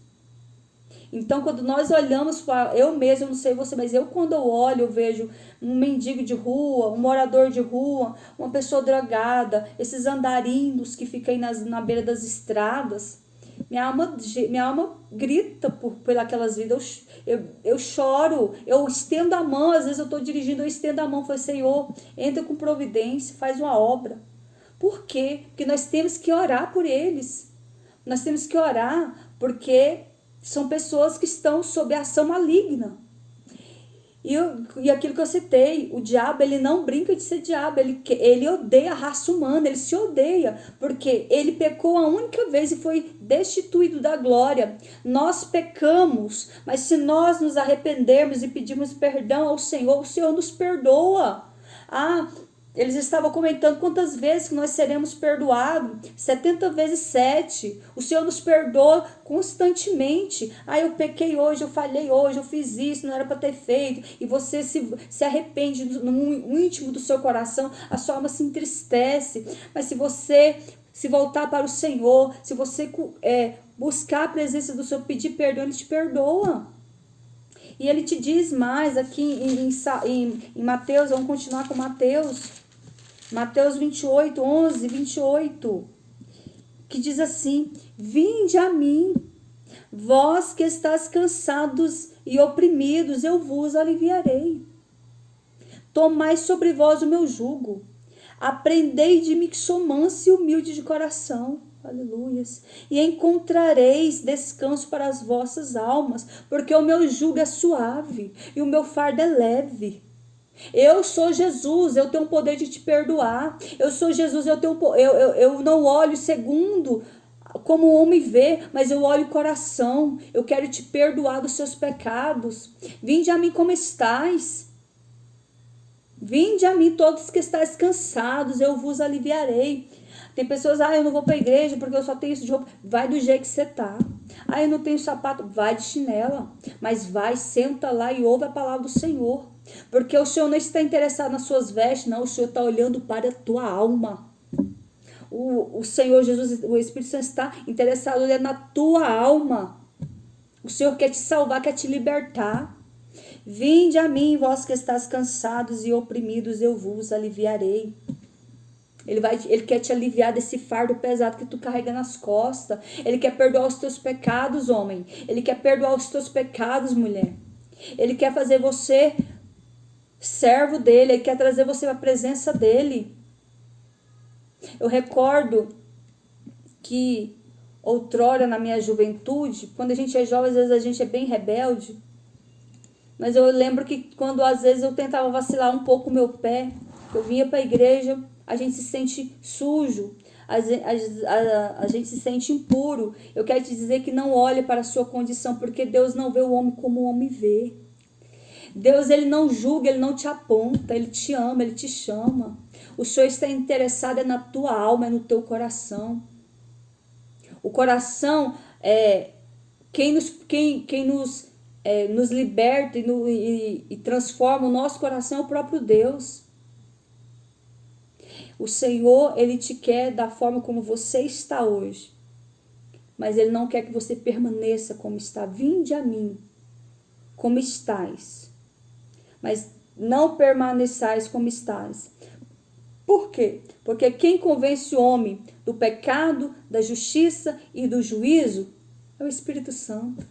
Então, quando nós olhamos para... Eu mesmo, não sei você, mas quando eu olho, eu vejo um mendigo de rua, um morador de rua, uma pessoa drogada, esses andarinhos que ficam aí na beira das estradas. Minha alma grita por aquelas vidas. Eu choro, eu estendo a mão. Às vezes eu estou dirigindo, eu estendo a mão e falo, Senhor, entra com providência, faz uma obra. Por quê? Porque nós temos que orar por eles. Nós temos que orar porque são pessoas que estão sob a ação maligna. E aquilo que eu citei, o diabo, ele não brinca de ser diabo, ele odeia a raça humana, ele se odeia, porque ele pecou a única vez e foi destituído da glória. Nós pecamos, mas se nós nos arrependermos e pedirmos perdão ao Senhor, o Senhor nos perdoa. Eles estavam comentando quantas vezes que nós seremos perdoados. 70 vezes 7. O Senhor nos perdoa constantemente. Eu pequei hoje, eu falhei hoje, eu fiz isso, não era para ter feito. E você se arrepende no íntimo do seu coração, a sua alma se entristece. Mas se você se voltar para o Senhor, se você buscar a presença do Senhor, pedir perdão, Ele te perdoa. E Ele te diz mais aqui em Mateus, vamos continuar com Mateus 28, 11, 28, que diz assim, vinde a mim, vós que estáis cansados e oprimidos, eu vos aliviarei. Tomai sobre vós o meu jugo, aprendei de mim que sou manso e humilde de coração. Aleluias. E encontrareis descanso para as vossas almas, porque o meu jugo é suave e o meu fardo é leve. Eu sou Jesus, eu tenho o poder de te perdoar. Eu sou Jesus, eu não olho segundo como o homem vê, mas eu olho o coração. Eu quero te perdoar dos seus pecados. Vinde a mim como estais. Vinde a mim todos que estáis cansados, eu vos aliviarei. Tem pessoas, eu não vou para a igreja porque eu só tenho isso de roupa. Vai do jeito que você tá. Eu não tenho sapato. Vai de chinela. Mas vai, senta lá e ouve a palavra do Senhor. Porque o Senhor não está interessado nas suas vestes, não. O Senhor está olhando para a tua alma. O Senhor Jesus, o Espírito Santo está interessado na tua alma. O Senhor quer te salvar, quer te libertar. Vinde a mim, vós que estáis cansados e oprimidos, eu vos aliviarei. Ele quer te aliviar desse fardo pesado que tu carrega nas costas. Ele quer perdoar os teus pecados, homem. Ele quer perdoar os teus pecados, mulher. Ele quer fazer você servo dele. Ele quer trazer você para a presença dele. Eu recordo que outrora, na minha juventude, quando a gente é jovem, às vezes a gente é bem rebelde. Mas eu lembro que quando às vezes eu tentava vacilar um pouco o meu pé, eu vinha para a igreja, a gente se sente sujo, a gente se sente impuro. Eu quero te dizer que não olhe para a sua condição, porque Deus não vê o homem como o homem vê. Deus, ele não julga, ele não te aponta, ele te ama, ele te chama. O Senhor está interessado na tua alma, no teu coração. O coração quem nos liberta e transforma o nosso coração é o próprio Deus. O Senhor, ele te quer da forma como você está hoje. Mas ele não quer que você permaneça como está. Vinde a mim, como estais. Mas não permaneçais como estais. Por quê? Porque quem convence o homem do pecado, da justiça e do juízo é o Espírito Santo.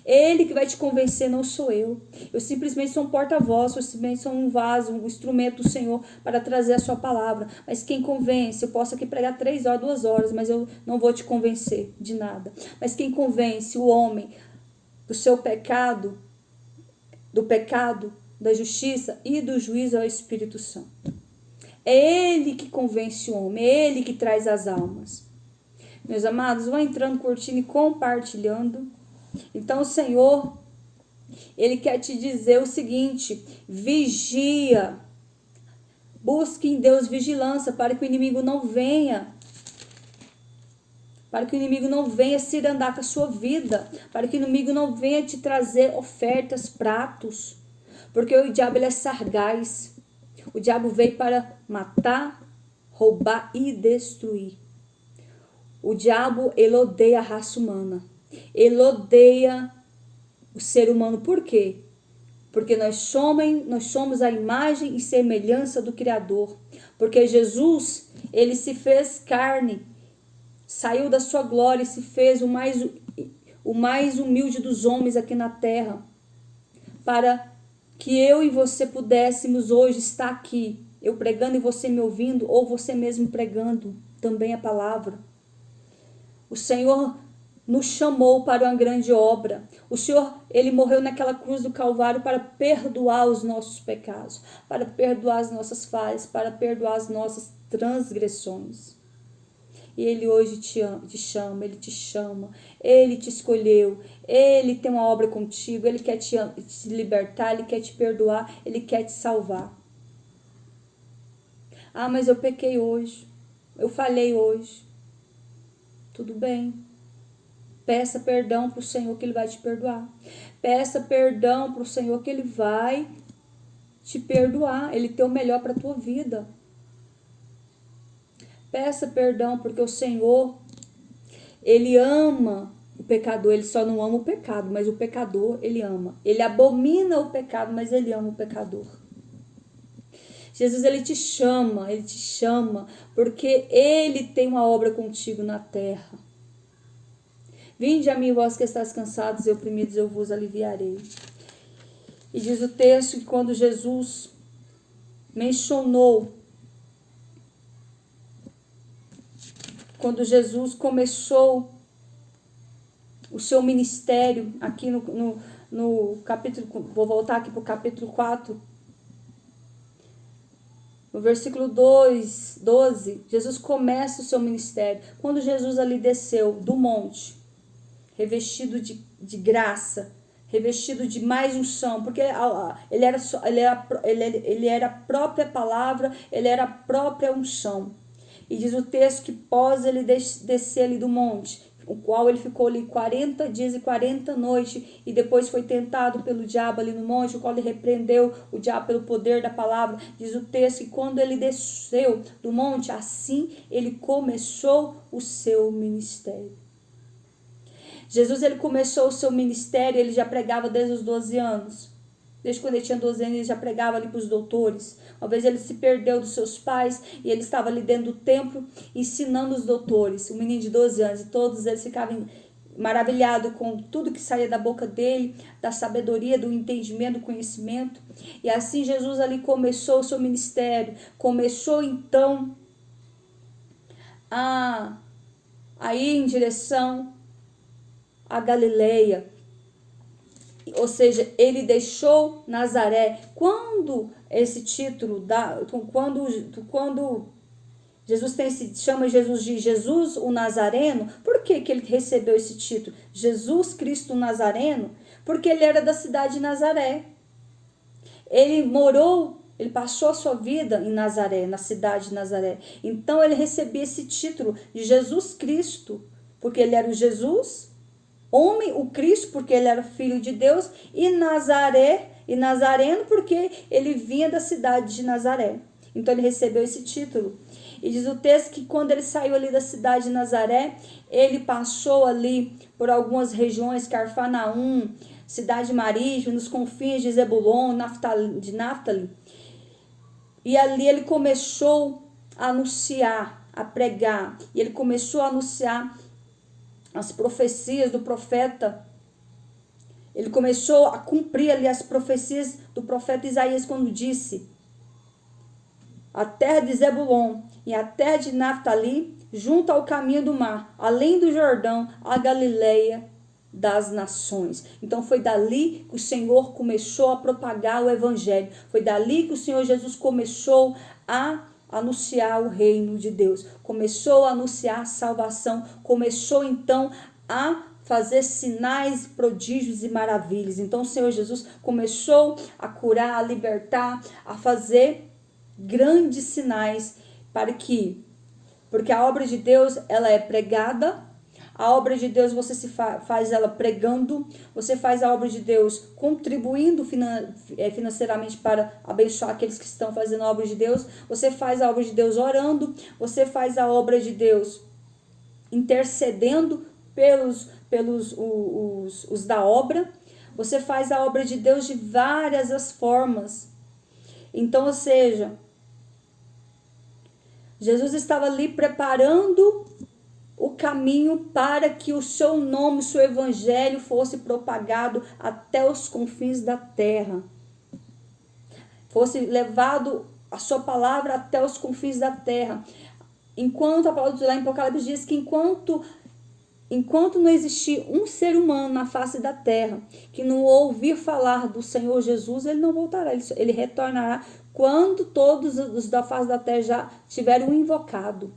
Ele que vai te convencer, não sou eu. Eu simplesmente sou um porta-voz, eu simplesmente sou um vaso, um instrumento do Senhor para trazer a sua palavra. Mas quem convence, eu posso aqui pregar 3 horas, 2 horas, mas eu não vou te convencer de nada. Mas quem convence o homem do seu pecado, do pecado, da justiça e do juízo é o Espírito Santo. É Ele que convence o homem, é Ele que traz as almas. Meus amados, vão entrando, curtindo e compartilhando. Então o Senhor, Ele quer te dizer o seguinte: vigia, busque em Deus vigilância para que o inimigo não venha. Para que o inimigo não venha cirandar com a sua vida. Para que o inimigo não venha te trazer ofertas, pratos. Porque o diabo ele é sagaz. O diabo veio para matar, roubar e destruir. O diabo, ele odeia a raça humana. Ele odeia o ser humano. Por quê? Porque nós somos a imagem e semelhança do Criador. Porque Jesus, ele se fez carne, saiu da sua glória e se fez o mais humilde dos homens aqui na terra. Para que eu e você pudéssemos hoje estar aqui, eu pregando e você me ouvindo, ou você mesmo pregando também a palavra. O Senhor nos chamou para uma grande obra. O Senhor, Ele morreu naquela cruz do Calvário para perdoar os nossos pecados, para perdoar as nossas falhas, para perdoar as nossas transgressões. E Ele hoje te chama, Ele te chama, Ele te escolheu, Ele tem uma obra contigo, Ele quer te libertar, Ele quer te perdoar, Ele quer te salvar. Ah, mas eu pequei hoje, eu falhei hoje. Tudo bem. Peça perdão para o Senhor que Ele vai te perdoar. Peça perdão para o Senhor que Ele vai te perdoar. Ele tem o melhor para a tua vida. Peça perdão porque o Senhor, Ele ama o pecador. Ele só não ama o pecado, mas o pecador Ele ama. Ele abomina o pecado, mas Ele ama o pecador. Jesus, Ele te chama porque Ele tem uma obra contigo na terra. Vinde a mim, vós que estáis cansados e oprimidos, eu vos aliviarei. E diz o texto que quando Jesus mencionou, quando Jesus começou o seu ministério, aqui no capítulo, vou voltar aqui para o capítulo 4, no versículo 12, Jesus começa o seu ministério. Quando Jesus ali desceu do monte, revestido de graça, revestido de mais unção, porque ele era a própria palavra, ele era a própria unção. E diz o texto que após ele descer ali do monte, o qual ele ficou ali 40 dias e 40 noites, e depois foi tentado pelo diabo ali no monte, o qual ele repreendeu o diabo pelo poder da palavra. Diz o texto que quando ele desceu do monte, assim ele começou o seu ministério. Jesus, ele começou o seu ministério, ele já pregava desde os 12 anos. Desde quando ele tinha 12 anos, ele já pregava ali para os doutores. Uma vez ele se perdeu dos seus pais e ele estava ali dentro do templo ensinando os doutores. Um menino de 12 anos, e todos eles ficavam maravilhados com tudo que saía da boca dele, da sabedoria, do entendimento, do conhecimento. E assim Jesus ali começou o seu ministério. Começou então a ir em direção a Galileia, ou seja, ele deixou Nazaré. Quando esse título quando Jesus chama Jesus de Jesus o Nazareno, por que ele recebeu esse título? Jesus Cristo Nazareno, porque ele era da cidade de Nazaré. Ele passou a sua vida em Nazaré, na cidade de Nazaré. Então ele recebia esse título de Jesus Cristo, porque ele era o Jesus homem, o Cristo, porque ele era filho de Deus, e Nazareno, porque ele vinha da cidade de Nazaré. Então ele recebeu esse título. E diz o texto que quando ele saiu ali da cidade de Nazaré, ele passou ali por algumas regiões, Carfanaum, cidade marítima, nos confins de Zebulon, de Naftali. E ali ele começou a anunciar, a pregar. E ele começou a anunciar as profecias do profeta Ele começou a cumprir ali as profecias do profeta Isaías quando disse: a terra de Zebulon e a terra de Naftali, junto ao caminho do mar, além do Jordão, a Galileia das nações. Então foi dali que o Senhor começou a propagar o evangelho. Foi dali que o Senhor Jesus começou a anunciar o reino de Deus. Começou a anunciar a salvação. Começou então a fazer sinais, prodígios e maravilhas. Então o Senhor Jesus começou a curar, a libertar, a fazer grandes sinais porque a obra de Deus, ela é pregada. A obra de Deus você faz ela pregando, você faz a obra de Deus contribuindo financeiramente para abençoar aqueles que estão fazendo a obra de Deus, você faz a obra de Deus orando, você faz a obra de Deus intercedendo pelos os da obra, você faz a obra de Deus de várias as formas. Então, ou seja, Jesus estava ali preparando o caminho para que o seu nome, o seu evangelho fosse propagado até os confins da terra. Fosse levado a sua palavra até os confins da terra. Enquanto a palavra lá em Apocalipse diz que enquanto não existir um ser humano na face da terra que não ouvir falar do Senhor Jesus, ele não voltará, ele retornará quando todos os da face da terra já tiverem o invocado.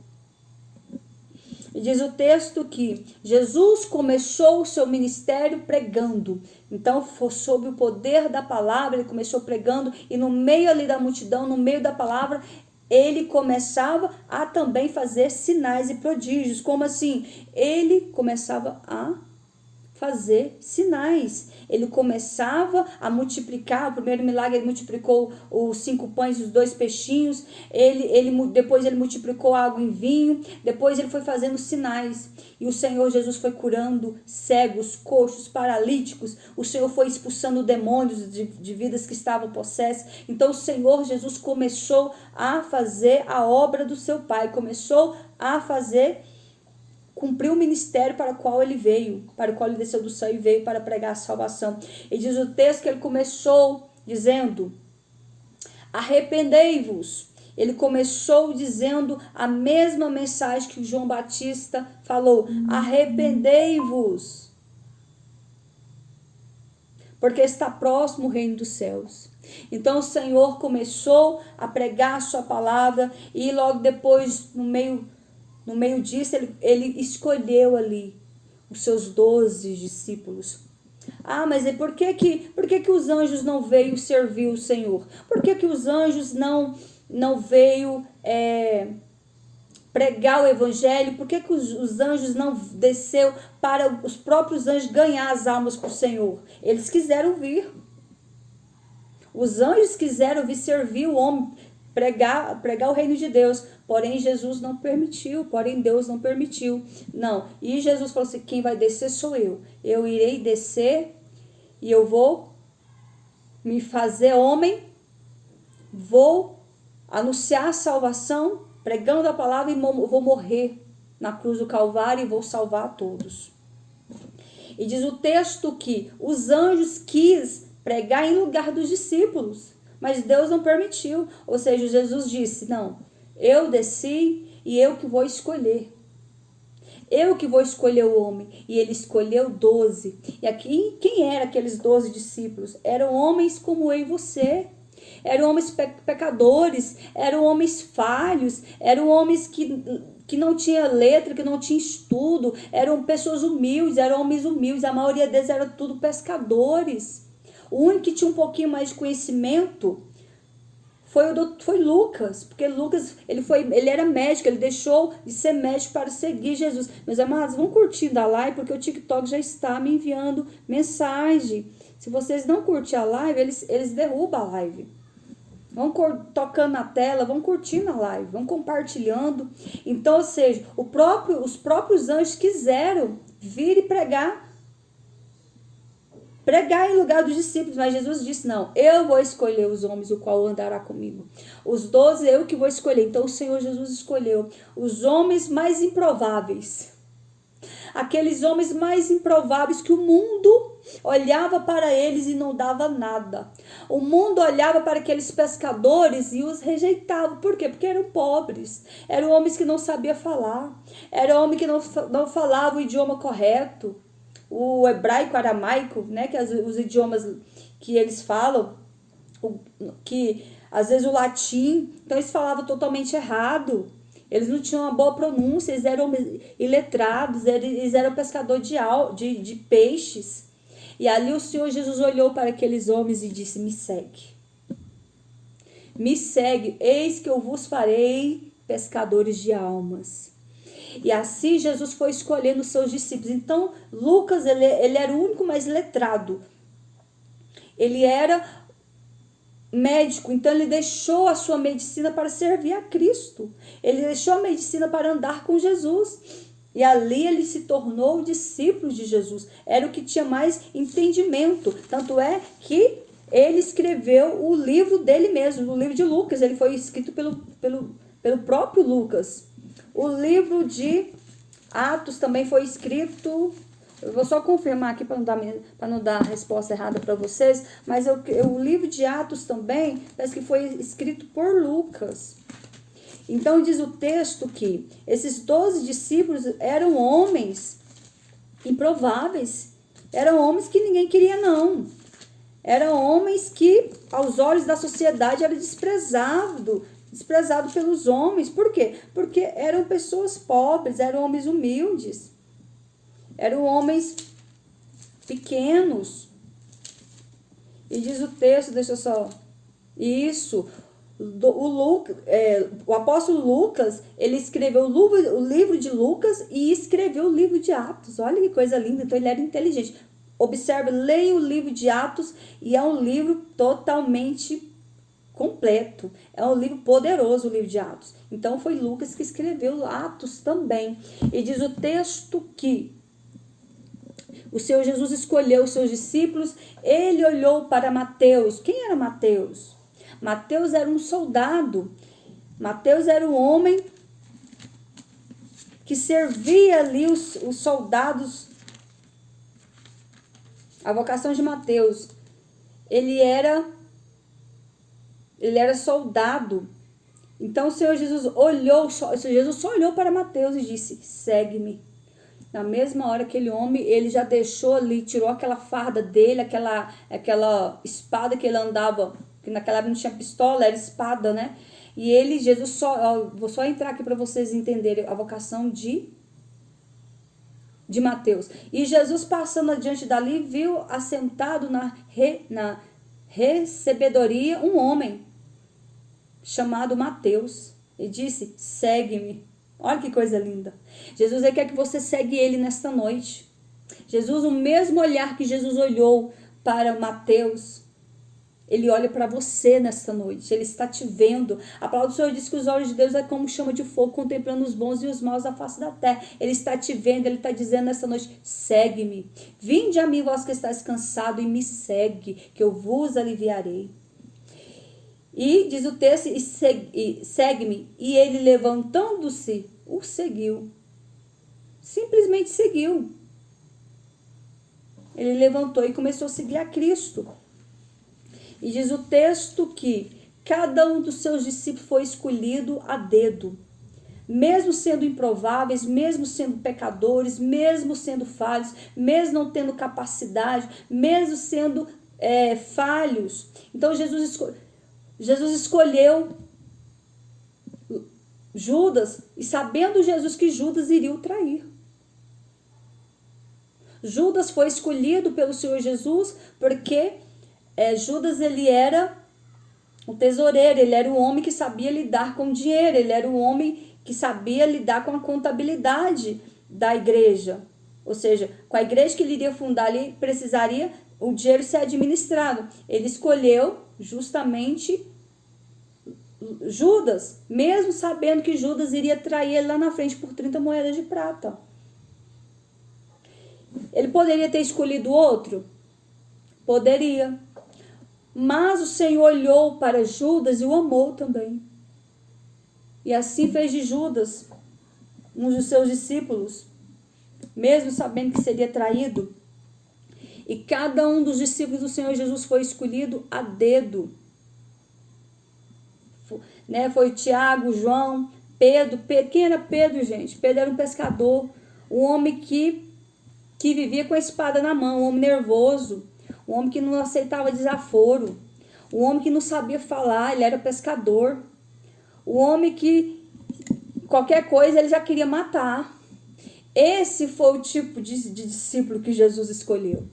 E diz o texto que Jesus começou o seu ministério pregando. Então, foi sob o poder da palavra, ele começou pregando, e no meio ali da multidão, no meio da palavra, ele começava a também fazer sinais e prodígios. Como assim? Ele começava a fazer sinais. Ele começava a multiplicar. O primeiro milagre, ele multiplicou os 5 pães e os 2 peixinhos. Depois ele multiplicou água em vinho. Depois ele foi fazendo sinais. E o Senhor Jesus foi curando cegos, coxos, paralíticos. O Senhor foi expulsando demônios de vidas que estavam possessas. Então o Senhor Jesus começou a fazer a obra do seu Pai. Começou a cumprir o ministério para o qual ele veio, para o qual ele desceu do céu e veio para pregar a salvação. E diz o texto que ele começou dizendo: arrependei-vos. Ele começou dizendo a mesma mensagem que o João Batista falou: arrependei-vos, porque está próximo o reino dos céus. Então o Senhor começou a pregar a sua palavra, e logo depois, no meio disso, ele escolheu ali os seus 12 discípulos. Ah, mas por que os anjos não veio servir o Senhor? Por que os anjos não veio pregar o evangelho? Por que os anjos não desceu para os próprios anjos ganhar as almas para o Senhor? Eles quiseram vir. Os anjos quiseram vir servir o homem, pregar o reino de Deus. Porém, Jesus não permitiu. Porém, Deus não permitiu. Não. E Jesus falou assim: quem vai descer sou eu. Eu irei descer e eu vou me fazer homem. Vou anunciar a salvação, pregando a palavra, e vou morrer na cruz do Calvário e vou salvar a todos. E diz o texto que os anjos quis pregar em lugar dos discípulos, mas Deus não permitiu. Ou seja, Jesus disse: não, eu desci e eu que vou escolher. Eu que vou escolher o homem. E ele escolheu 12. E aqui, quem eram aqueles 12 discípulos? Eram homens como eu e você. Eram homens pecadores, eram homens falhos, eram homens que não tinha letra, que não tinha estudo, eram pessoas humildes, eram homens humildes. A maioria deles eram tudo pescadores. O único que tinha um pouquinho mais de conhecimento foi Lucas, porque Lucas, ele era médico, ele deixou de ser médico para seguir Jesus. Meus amados, vão curtindo a live, porque o TikTok já está me enviando mensagem. Se vocês não curtirem a live, eles derrubam a live. Vão tocando na tela, vão curtindo a live, vão compartilhando. Então, ou seja, os próprios anjos quiseram vir e pregar em lugar dos discípulos, mas Jesus disse: não, eu vou escolher os homens, o qual andará comigo. Os 12 eu que vou escolher. Então o Senhor Jesus escolheu os homens mais improváveis, aqueles homens mais improváveis que o mundo olhava para eles e não dava nada. O mundo olhava para aqueles pescadores e os rejeitava. Por quê? Porque eram pobres, eram homens que não sabiam falar, eram homens que não falavam o idioma correto, o hebraico, aramaico, né, que os idiomas que eles falam, que às vezes o latim, então eles falavam totalmente errado. Eles não tinham uma boa pronúncia, eles eram iletrados, eles eram pescadores de peixes. E ali o Senhor Jesus olhou para aqueles homens e disse: me segue. Me segue, eis que eu vos farei pescadores de almas. E assim Jesus foi escolhendo os seus discípulos. Então Lucas, ele era o único mais letrado. Ele era médico, então ele deixou a sua medicina para servir a Cristo. Ele deixou a medicina para andar com Jesus. E ali ele se tornou discípulo de Jesus. Era o que tinha mais entendimento. Tanto é que ele escreveu o livro dele mesmo, o livro de Lucas. Ele foi escrito pelo próprio Lucas. O livro de Atos também foi escrito... Eu vou só confirmar aqui para não dar a resposta errada para vocês, mas o livro de Atos também parece que foi escrito por Lucas. Então diz o texto que esses 12 discípulos eram homens improváveis, eram homens que ninguém queria não. Eram homens que aos olhos da sociedade era desprezado pelos homens. Por quê? Porque eram pessoas pobres, eram homens humildes. Eram homens pequenos. E diz o texto, deixa eu só... Isso. O apóstolo Lucas, ele escreveu o livro de Lucas e escreveu o livro de Atos. Olha que coisa linda. Então ele era inteligente. Observe, leia o livro de Atos e é um livro totalmente completo. É um livro poderoso, o livro de Atos. Então foi Lucas que escreveu Atos também. E diz o texto que o Senhor Jesus escolheu os seus discípulos, ele olhou para Mateus. Quem era Mateus? Mateus era um soldado. Mateus era um homem que servia ali os soldados. A vocação de Mateus, ele era soldado. Então o Senhor Jesus só olhou para Mateus e disse: segue-me. Na mesma hora, aquele homem, ele já deixou ali, tirou aquela farda dele, aquela espada que ele andava, que naquela época não tinha pistola, era espada, né? E Jesus vou só entrar aqui para vocês entenderem a vocação de Mateus. E Jesus, passando adiante dali, viu assentado na recebedoria um homem chamado Mateus e disse: segue-me. Olha que coisa linda. Jesus quer que você segue ele nesta noite. Jesus, o mesmo olhar que Jesus olhou para Mateus, ele olha para você nesta noite. Ele está te vendo. A palavra do Senhor diz que os olhos de Deus é como chama de fogo, contemplando os bons e os maus da face da terra. Ele está te vendo, ele está dizendo nesta noite: segue-me. Vinde a mim, vós que estáis cansado, e me segue, que eu vos aliviarei. E diz o texto: segue-me. E ele, levantando-se, o seguiu. Simplesmente seguiu. Ele levantou e começou a seguir a Cristo. E diz o texto que cada um dos seus discípulos foi escolhido a dedo. Mesmo sendo improváveis, mesmo sendo pecadores, mesmo sendo falhos, mesmo não tendo capacidade, mesmo sendo falhos. Então Jesus escolheu Judas, e sabendo Jesus que Judas iria o trair. Judas foi escolhido pelo Senhor Jesus porque Judas, ele era o tesoureiro, ele era o homem que sabia lidar com dinheiro, ele era o homem que sabia lidar com a contabilidade da igreja. Ou seja, com a igreja que ele iria fundar, ele precisaria o dinheiro ser administrado. Ele escolheu justamente Judas, mesmo sabendo que Judas iria trair ele lá na frente por 30 moedas de prata. Ele poderia ter escolhido outro? Poderia. Mas o Senhor olhou para Judas e o amou também. E assim fez de Judas um dos seus discípulos, mesmo sabendo que seria traído. E cada um dos discípulos do Senhor Jesus foi escolhido a dedo. Né? Foi Tiago, João, Pedro. Quem era Pedro, gente? Pedro era um pescador, um homem que vivia com a espada na mão, um homem nervoso, um homem que não aceitava desaforo, um homem que não sabia falar, ele era pescador, um homem que qualquer coisa ele já queria matar. Esse foi o tipo de discípulo que Jesus escolheu.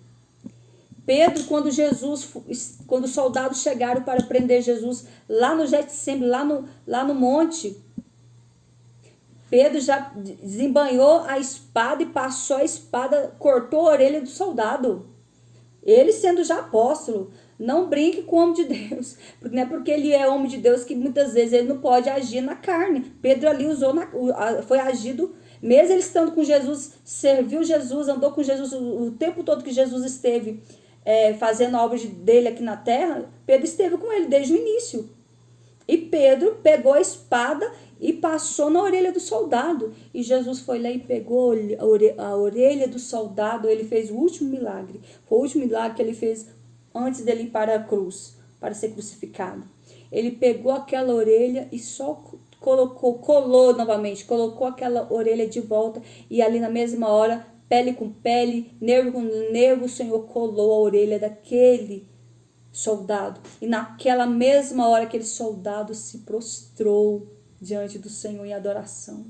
Pedro, quando os soldados chegaram para prender Jesus lá no Getsemane, lá no monte, Pedro já desembanhou a espada e passou a espada, cortou a orelha do soldado. Ele sendo já apóstolo, não brinque com o homem de Deus. Não é porque ele é homem de Deus que muitas vezes ele não pode agir na carne. Pedro ali foi agido, mesmo ele estando com Jesus, serviu Jesus, andou com Jesus o tempo todo que Jesus esteve fazendo a obra dele aqui na terra. Pedro esteve com ele desde o início. E Pedro pegou a espada e passou na orelha do soldado. E Jesus foi lá e pegou a orelha do soldado. Ele fez o último milagre. Foi o último milagre que ele fez antes dele ir para a cruz, para ser crucificado. Ele pegou aquela orelha e só colou novamente, colocou aquela orelha de volta. E ali na mesma hora, pele com pele, nervo com nervo, o Senhor colou a orelha daquele soldado. E naquela mesma hora, aquele soldado se prostrou diante do Senhor em adoração.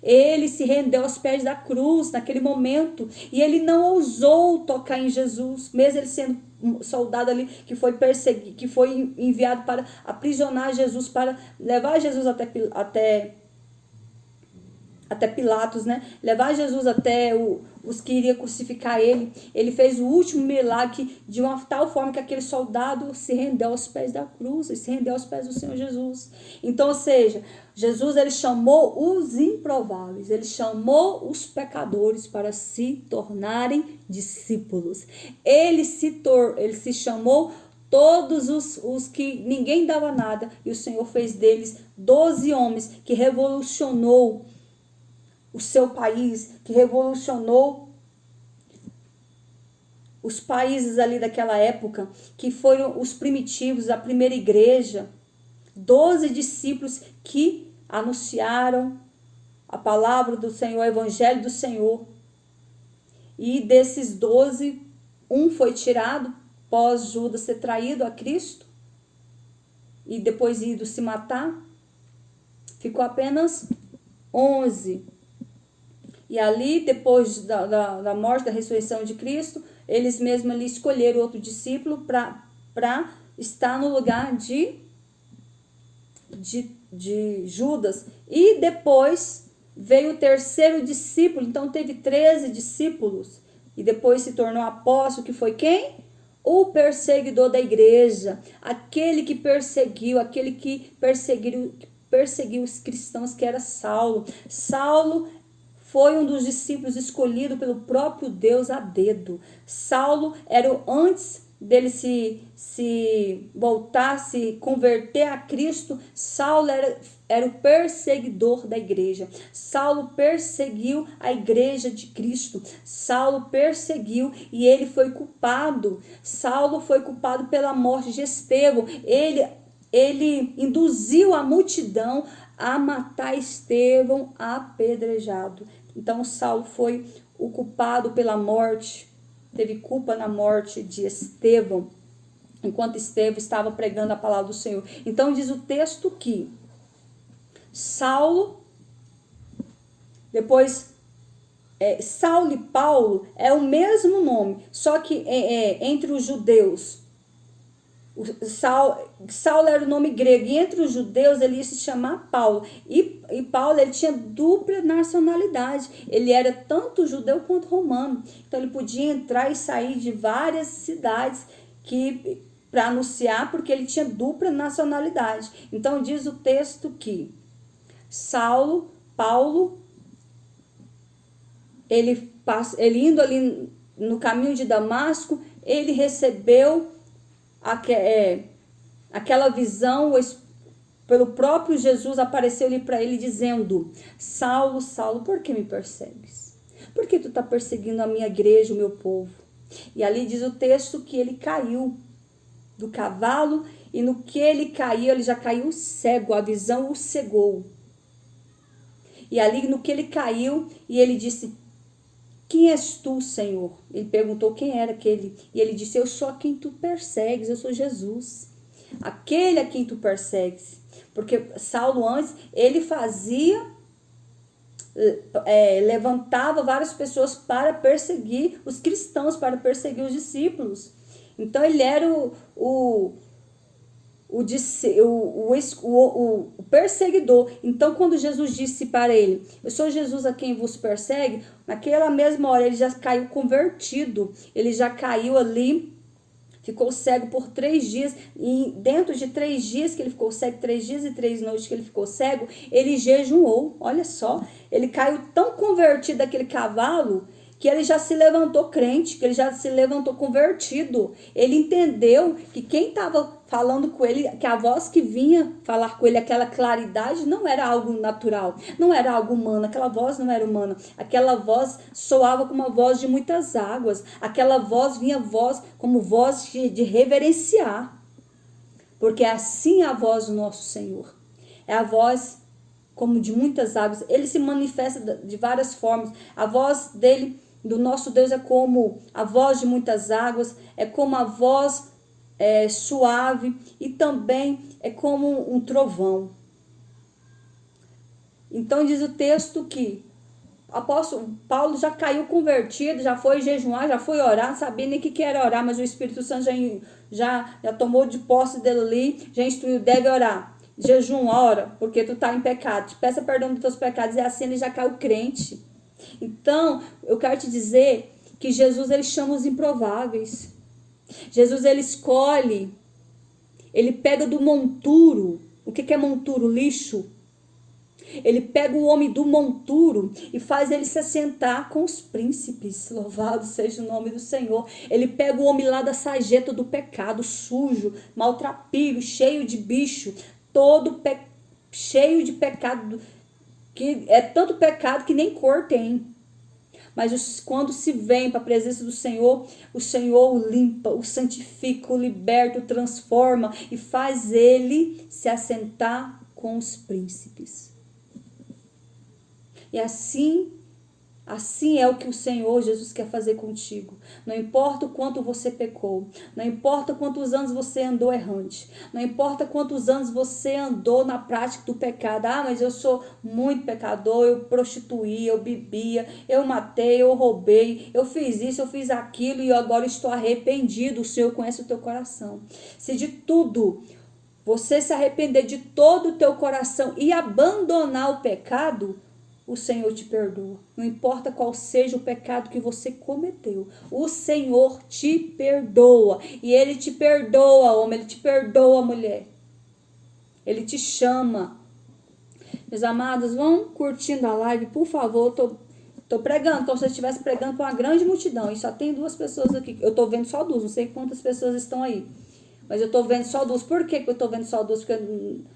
Ele se rendeu aos pés da cruz naquele momento. E ele não ousou tocar em Jesus, mesmo ele sendo um soldado ali que foi perseguido, que foi enviado para aprisionar Jesus, para levar Jesus até Pilatos, né? Levar Jesus até os que iriam crucificar ele. Ele fez o último milagre de uma tal forma que aquele soldado se rendeu aos pés da cruz, e se rendeu aos pés do Senhor Jesus. Então, ou seja, Jesus, ele chamou os improváveis, ele chamou os pecadores para se tornarem discípulos. Ele se chamou todos os que ninguém dava nada, e o Senhor fez deles 12 homens que revolucionou o seu país, que revolucionou os países ali daquela época, que foram os primitivos, a primeira igreja. 12 discípulos que anunciaram a palavra do Senhor, o evangelho do Senhor. E desses 12, um foi tirado pós Judas ser traído a Cristo e depois ido se matar. Ficou apenas 11. E ali, depois da morte, da ressurreição de Cristo, eles mesmos ali escolheram outro discípulo para estar no lugar de Judas. E depois veio o terceiro discípulo, então teve 13 discípulos. E depois se tornou apóstolo, que foi quem? O perseguidor da igreja. Aquele que perseguiu os cristãos, que era Saulo. Saulo foi um dos discípulos escolhido pelo próprio Deus a dedo. Saulo era antes dele se voltar, se converter a Cristo. Saulo era o perseguidor da igreja. Saulo perseguiu a igreja de Cristo. Saulo perseguiu e ele foi culpado. Saulo foi culpado pela morte de Estevão. Ele induziu a multidão a matar Estevão apedrejado. Então Saulo foi o culpado pela morte, teve culpa na morte de Estevão, enquanto Estevão estava pregando a palavra do Senhor. Então diz o texto que Saulo, depois Saulo e Paulo é o mesmo nome, só que entre os judeus, Saulo era o nome grego, e entre os judeus ele ia se chamar Paulo. E Paulo, ele tinha dupla nacionalidade. Ele era tanto judeu quanto romano. Então ele podia entrar e sair de várias cidades para anunciar, porque ele tinha dupla nacionalidade. Então diz o texto que Paulo, ele indo ali no caminho de Damasco, ele recebeu aquela visão. Pelo próprio Jesus apareceu-lhe para ele dizendo: Saulo, Saulo, por que me persegues? Por que tu está perseguindo a minha igreja, o meu povo? E ali diz o texto que ele caiu do cavalo, e no que ele caiu, ele já caiu cego, a visão o cegou. E ali no que ele caiu, e ele disse: quem és tu, Senhor? Ele perguntou quem era aquele. E ele disse: eu sou a quem tu persegues, eu sou Jesus. Aquele a quem tu persegues. Porque Saulo antes, ele fazia, levantava várias pessoas para perseguir os cristãos, para perseguir os discípulos. Então ele era o perseguidor. Então quando Jesus disse para ele: eu sou Jesus a quem vos persegue, naquela mesma hora ele já caiu convertido, ele já caiu ali, ficou cego por 3 dias, e dentro de 3 dias que ele ficou cego, 3 dias e 3 noites que ele ficou cego, ele jejuou. Olha só, ele caiu tão convertido daquele cavalo, que ele já se levantou crente, que ele já se levantou convertido. Ele entendeu que quem estava falando com ele, que a voz que vinha falar com ele, aquela claridade, não era algo natural, não era algo humano, aquela voz não era humana, aquela voz soava como uma voz de muitas águas, aquela voz vinha como voz de reverenciar, porque é assim a voz do nosso Senhor, é a voz como de muitas águas. Ele se manifesta de várias formas. A voz dele, do nosso Deus, é como a voz de muitas águas, é como a voz suave, e também é como um trovão. Então diz o texto que o apóstolo Paulo já caiu convertido, já foi jejuar, já foi orar, não sabia nem o que era orar, mas o Espírito Santo já tomou de posse dele ali, já instruiu: deve orar, jejum, ora, porque tu está em pecado, peça perdão dos teus pecados. E assim ele já caiu crente. Então eu quero te dizer que Jesus, ele chama os improváveis. Jesus, ele escolhe, ele pega do monturo. O que é monturo? Lixo. Ele pega o homem do monturo e faz ele se assentar com os príncipes. Louvado seja o nome do Senhor. Ele pega o homem lá da sarjeta do pecado, sujo, maltrapilho, cheio de bicho, cheio de pecado, que é tanto pecado que nem cor tem. Mas quando se vem para a presença do Senhor, o Senhor o limpa, o santifica, o liberta, o transforma e faz ele se assentar com os príncipes. E assim é o que o Senhor Jesus quer fazer contigo. Não importa o quanto você pecou, não importa quantos anos você andou errante, não importa quantos anos você andou na prática do pecado. Ah, mas eu sou muito pecador, eu prostituí, eu bebia, eu matei, eu roubei, eu fiz isso, eu fiz aquilo e eu agora estou arrependido. O Senhor conhece o teu coração. Se de tudo você se arrepender de todo o teu coração e abandonar o pecado, o Senhor te perdoa. Não importa qual seja o pecado que você cometeu, o Senhor te perdoa. E Ele te perdoa, homem, Ele te perdoa, mulher. Ele te chama. Meus amados, vão curtindo a live, por favor. Tô pregando como se eu estivesse pregando para uma grande multidão. E só tem 2 pessoas aqui. Eu tô vendo só 2, não sei quantas pessoas estão aí. Mas eu tô vendo só 2. Por que eu tô vendo só 2? Porque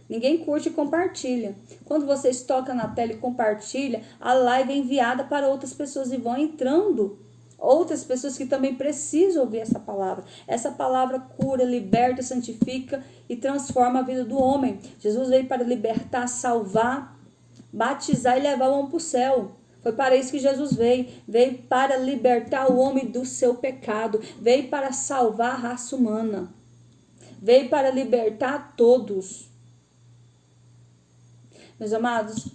ninguém curte e compartilha. Quando vocês tocam na tela e compartilha, a live é enviada para outras pessoas e vão entrando outras pessoas que também precisam ouvir essa palavra. Essa palavra cura, liberta, santifica e transforma a vida do homem. Jesus veio para libertar, salvar, batizar e levar o homem para o céu. Foi para isso que Jesus veio. Veio para libertar o homem do seu pecado. Veio para salvar a raça humana. Veio para libertar todos. Meus amados,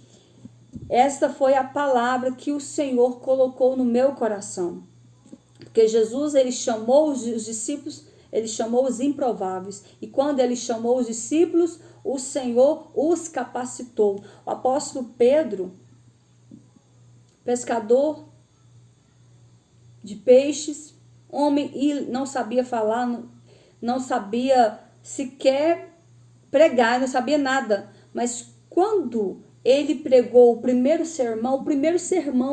esta foi a palavra que o Senhor colocou no meu coração. Porque Jesus, ele chamou os discípulos, ele chamou os improváveis. E quando ele chamou os discípulos, o Senhor os capacitou. O apóstolo Pedro, pescador de peixes, homem, e não sabia falar, não sabia sequer pregar, não sabia nada. Mas quando ele pregou o primeiro sermão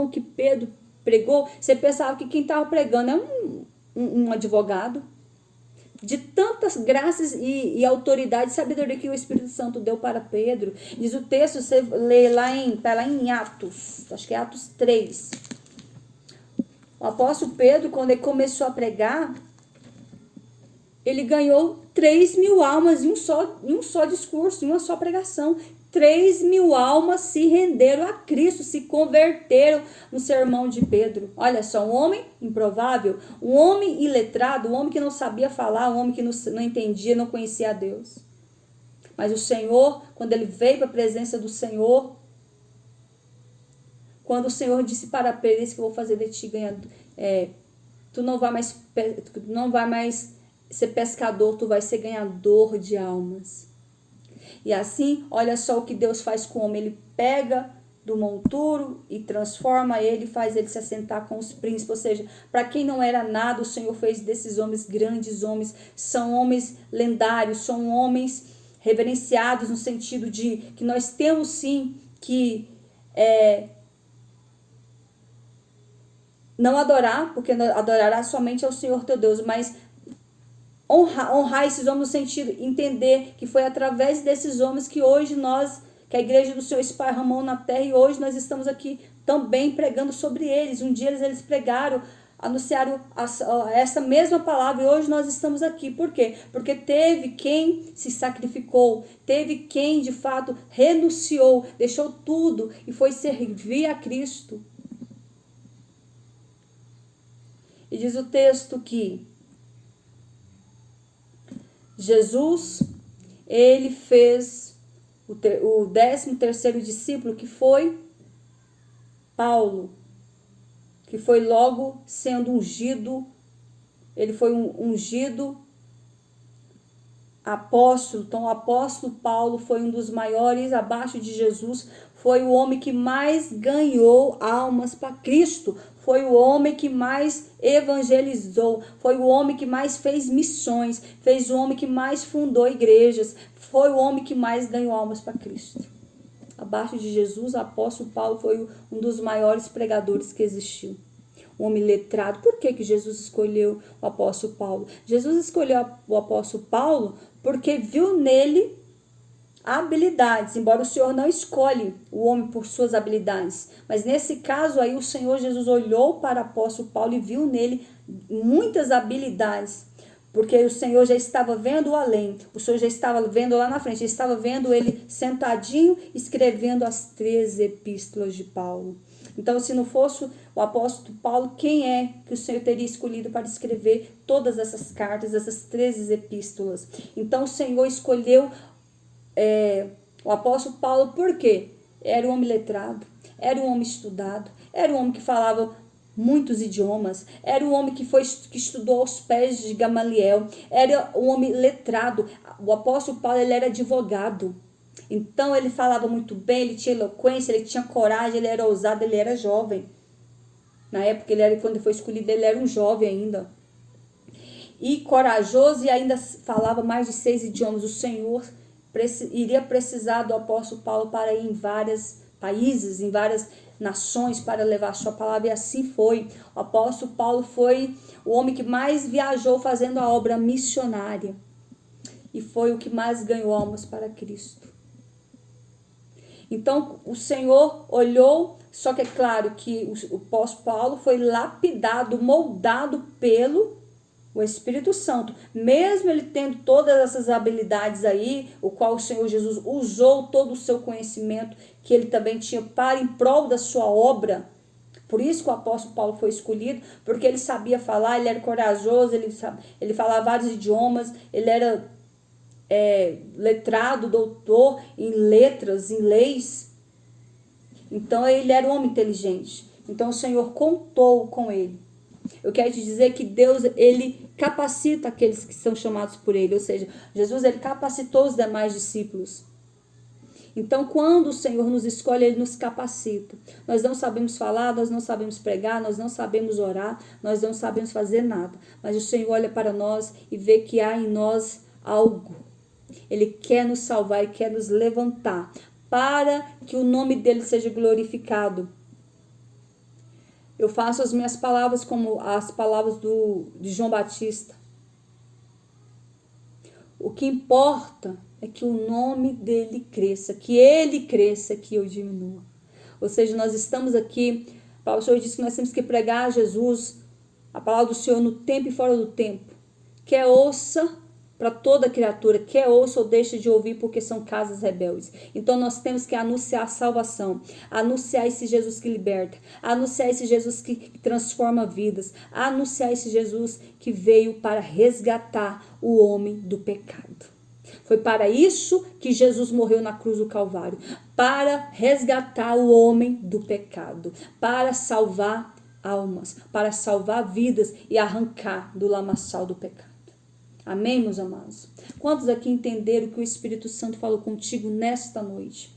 que Pedro pregou, você pensava que quem estava pregando é um advogado. De tantas graças e autoridade e sabedoria que o Espírito Santo deu para Pedro. Diz o texto, você lê tá lá em Atos, acho que é Atos 3. O apóstolo Pedro, quando ele começou a pregar, ele ganhou 3.000 almas em um só discurso, em uma só pregação. 3.000 almas se renderam a Cristo, se converteram no sermão de Pedro. Olha só, um homem improvável, um homem iletrado, um homem que não sabia falar, um homem que não entendia, não conhecia a Deus. Mas o Senhor, quando ele veio para a presença do Senhor, quando o Senhor disse para Pedro, isso que eu vou fazer de ti ganhador, tu não vai mais ser pescador, tu vai ser ganhador de almas. E assim, olha só o que Deus faz com o homem. Ele pega do monturo e transforma ele, faz ele se assentar com os príncipes. Ou seja, para quem não era nada, o Senhor fez desses homens grandes homens. São homens lendários, são homens reverenciados no sentido de que nós temos sim que não adorar, porque adorará somente ao Senhor teu Deus, mas honrar esses homens no sentido, entender que foi através desses homens que hoje que a igreja do Senhor esparramou na terra, e hoje nós estamos aqui também pregando sobre eles. Um dia eles pregaram, anunciaram essa mesma palavra, e hoje nós estamos aqui. Por quê? Porque teve quem se sacrificou, teve quem de fato renunciou, deixou tudo e foi servir a Cristo. E diz o texto que Jesus, ele fez o 13º discípulo, que foi Paulo, que foi logo sendo ungido. Ele foi ungido apóstolo. Então o apóstolo Paulo foi um dos maiores, abaixo de Jesus, foi o homem que mais ganhou almas para Cristo, foi o homem que mais evangelizou, foi o homem que mais fez missões, fez o homem que mais fundou igrejas, foi o homem que mais ganhou almas para Cristo. Abaixo de Jesus, o apóstolo Paulo foi um dos maiores pregadores que existiu. Um homem letrado. Por que Jesus escolheu o apóstolo Paulo? Jesus escolheu o apóstolo Paulo porque viu nele habilidades, embora o Senhor não escolhe o homem por suas habilidades. Mas nesse caso aí, o Senhor Jesus olhou para o apóstolo Paulo e viu nele muitas habilidades. Porque o Senhor já estava vendo além, o Senhor já estava vendo lá na frente, ele estava vendo ele sentadinho, escrevendo as 13 epístolas de Paulo. Então, se não fosse o apóstolo Paulo, quem é que o Senhor teria escolhido para escrever todas essas cartas, essas 13 epístolas? Então, o Senhor escolheu o apóstolo Paulo por quê? Era um homem letrado, era um homem estudado, era um homem que falava muitos idiomas, era um homem que estudou aos pés de Gamaliel, era um homem letrado. O apóstolo Paulo, ele era advogado. Então ele falava muito bem, ele tinha eloquência, ele tinha coragem, ele era ousado, ele era jovem. Na época, quando ele foi escolhido, ele era um jovem ainda. E corajoso, e ainda falava mais de 6 idiomas. O Senhor iria precisar do apóstolo Paulo para ir em vários países, em várias nações, para levar a sua palavra, e assim foi. O apóstolo Paulo foi o homem que mais viajou fazendo a obra missionária. E foi o que mais ganhou almas para Cristo. Então, o Senhor olhou, só que é claro que o apóstolo Paulo foi lapidado, moldado pelo Espírito Santo. Mesmo ele tendo todas essas habilidades aí, o qual o Senhor Jesus usou todo o seu conhecimento, que ele também tinha para em prol da sua obra. Por isso que o apóstolo Paulo foi escolhido, porque ele sabia falar, ele era corajoso, ele falava vários idiomas, ele era letrado, doutor em letras, em leis. Então ele era um homem inteligente. Então o Senhor contou com ele. Eu quero te dizer que Deus, ele capacita aqueles que são chamados por ele. Ou seja, Jesus, ele capacitou os demais discípulos. Então, quando o Senhor nos escolhe, ele nos capacita. Nós não sabemos falar, nós não sabemos pregar, nós não sabemos orar, nós não sabemos fazer nada. Mas o Senhor olha para nós e vê que há em nós algo. Ele quer nos salvar e quer nos levantar para que o nome dele seja glorificado. Eu faço as minhas palavras como as palavras de João Batista. O que importa é que o nome dele cresça, que ele cresça, que eu diminua. Ou seja, nós estamos aqui O Senhor disse que nós temos que pregar Jesus, a palavra do Senhor, no tempo e fora do tempo. Quer ouça, para toda criatura, quer ouça ou deixe de ouvir, porque são casas rebeldes. Então nós temos que anunciar a salvação, anunciar esse Jesus que liberta, anunciar esse Jesus que transforma vidas, anunciar esse Jesus que veio para resgatar o homem do pecado. Foi para isso que Jesus morreu na cruz do Calvário, para resgatar o homem do pecado, para salvar almas, para salvar vidas e arrancar do lamaçal do pecado. Amém, meus amados? Quantos aqui entenderam que o Espírito Santo falou contigo nesta noite?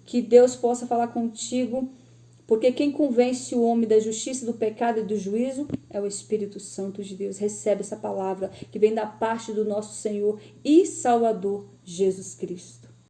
Que Deus possa falar contigo, porque quem convence o homem da justiça, do pecado e do juízo é o Espírito Santo de Deus. Recebe essa palavra que vem da parte do nosso Senhor e Salvador Jesus Cristo.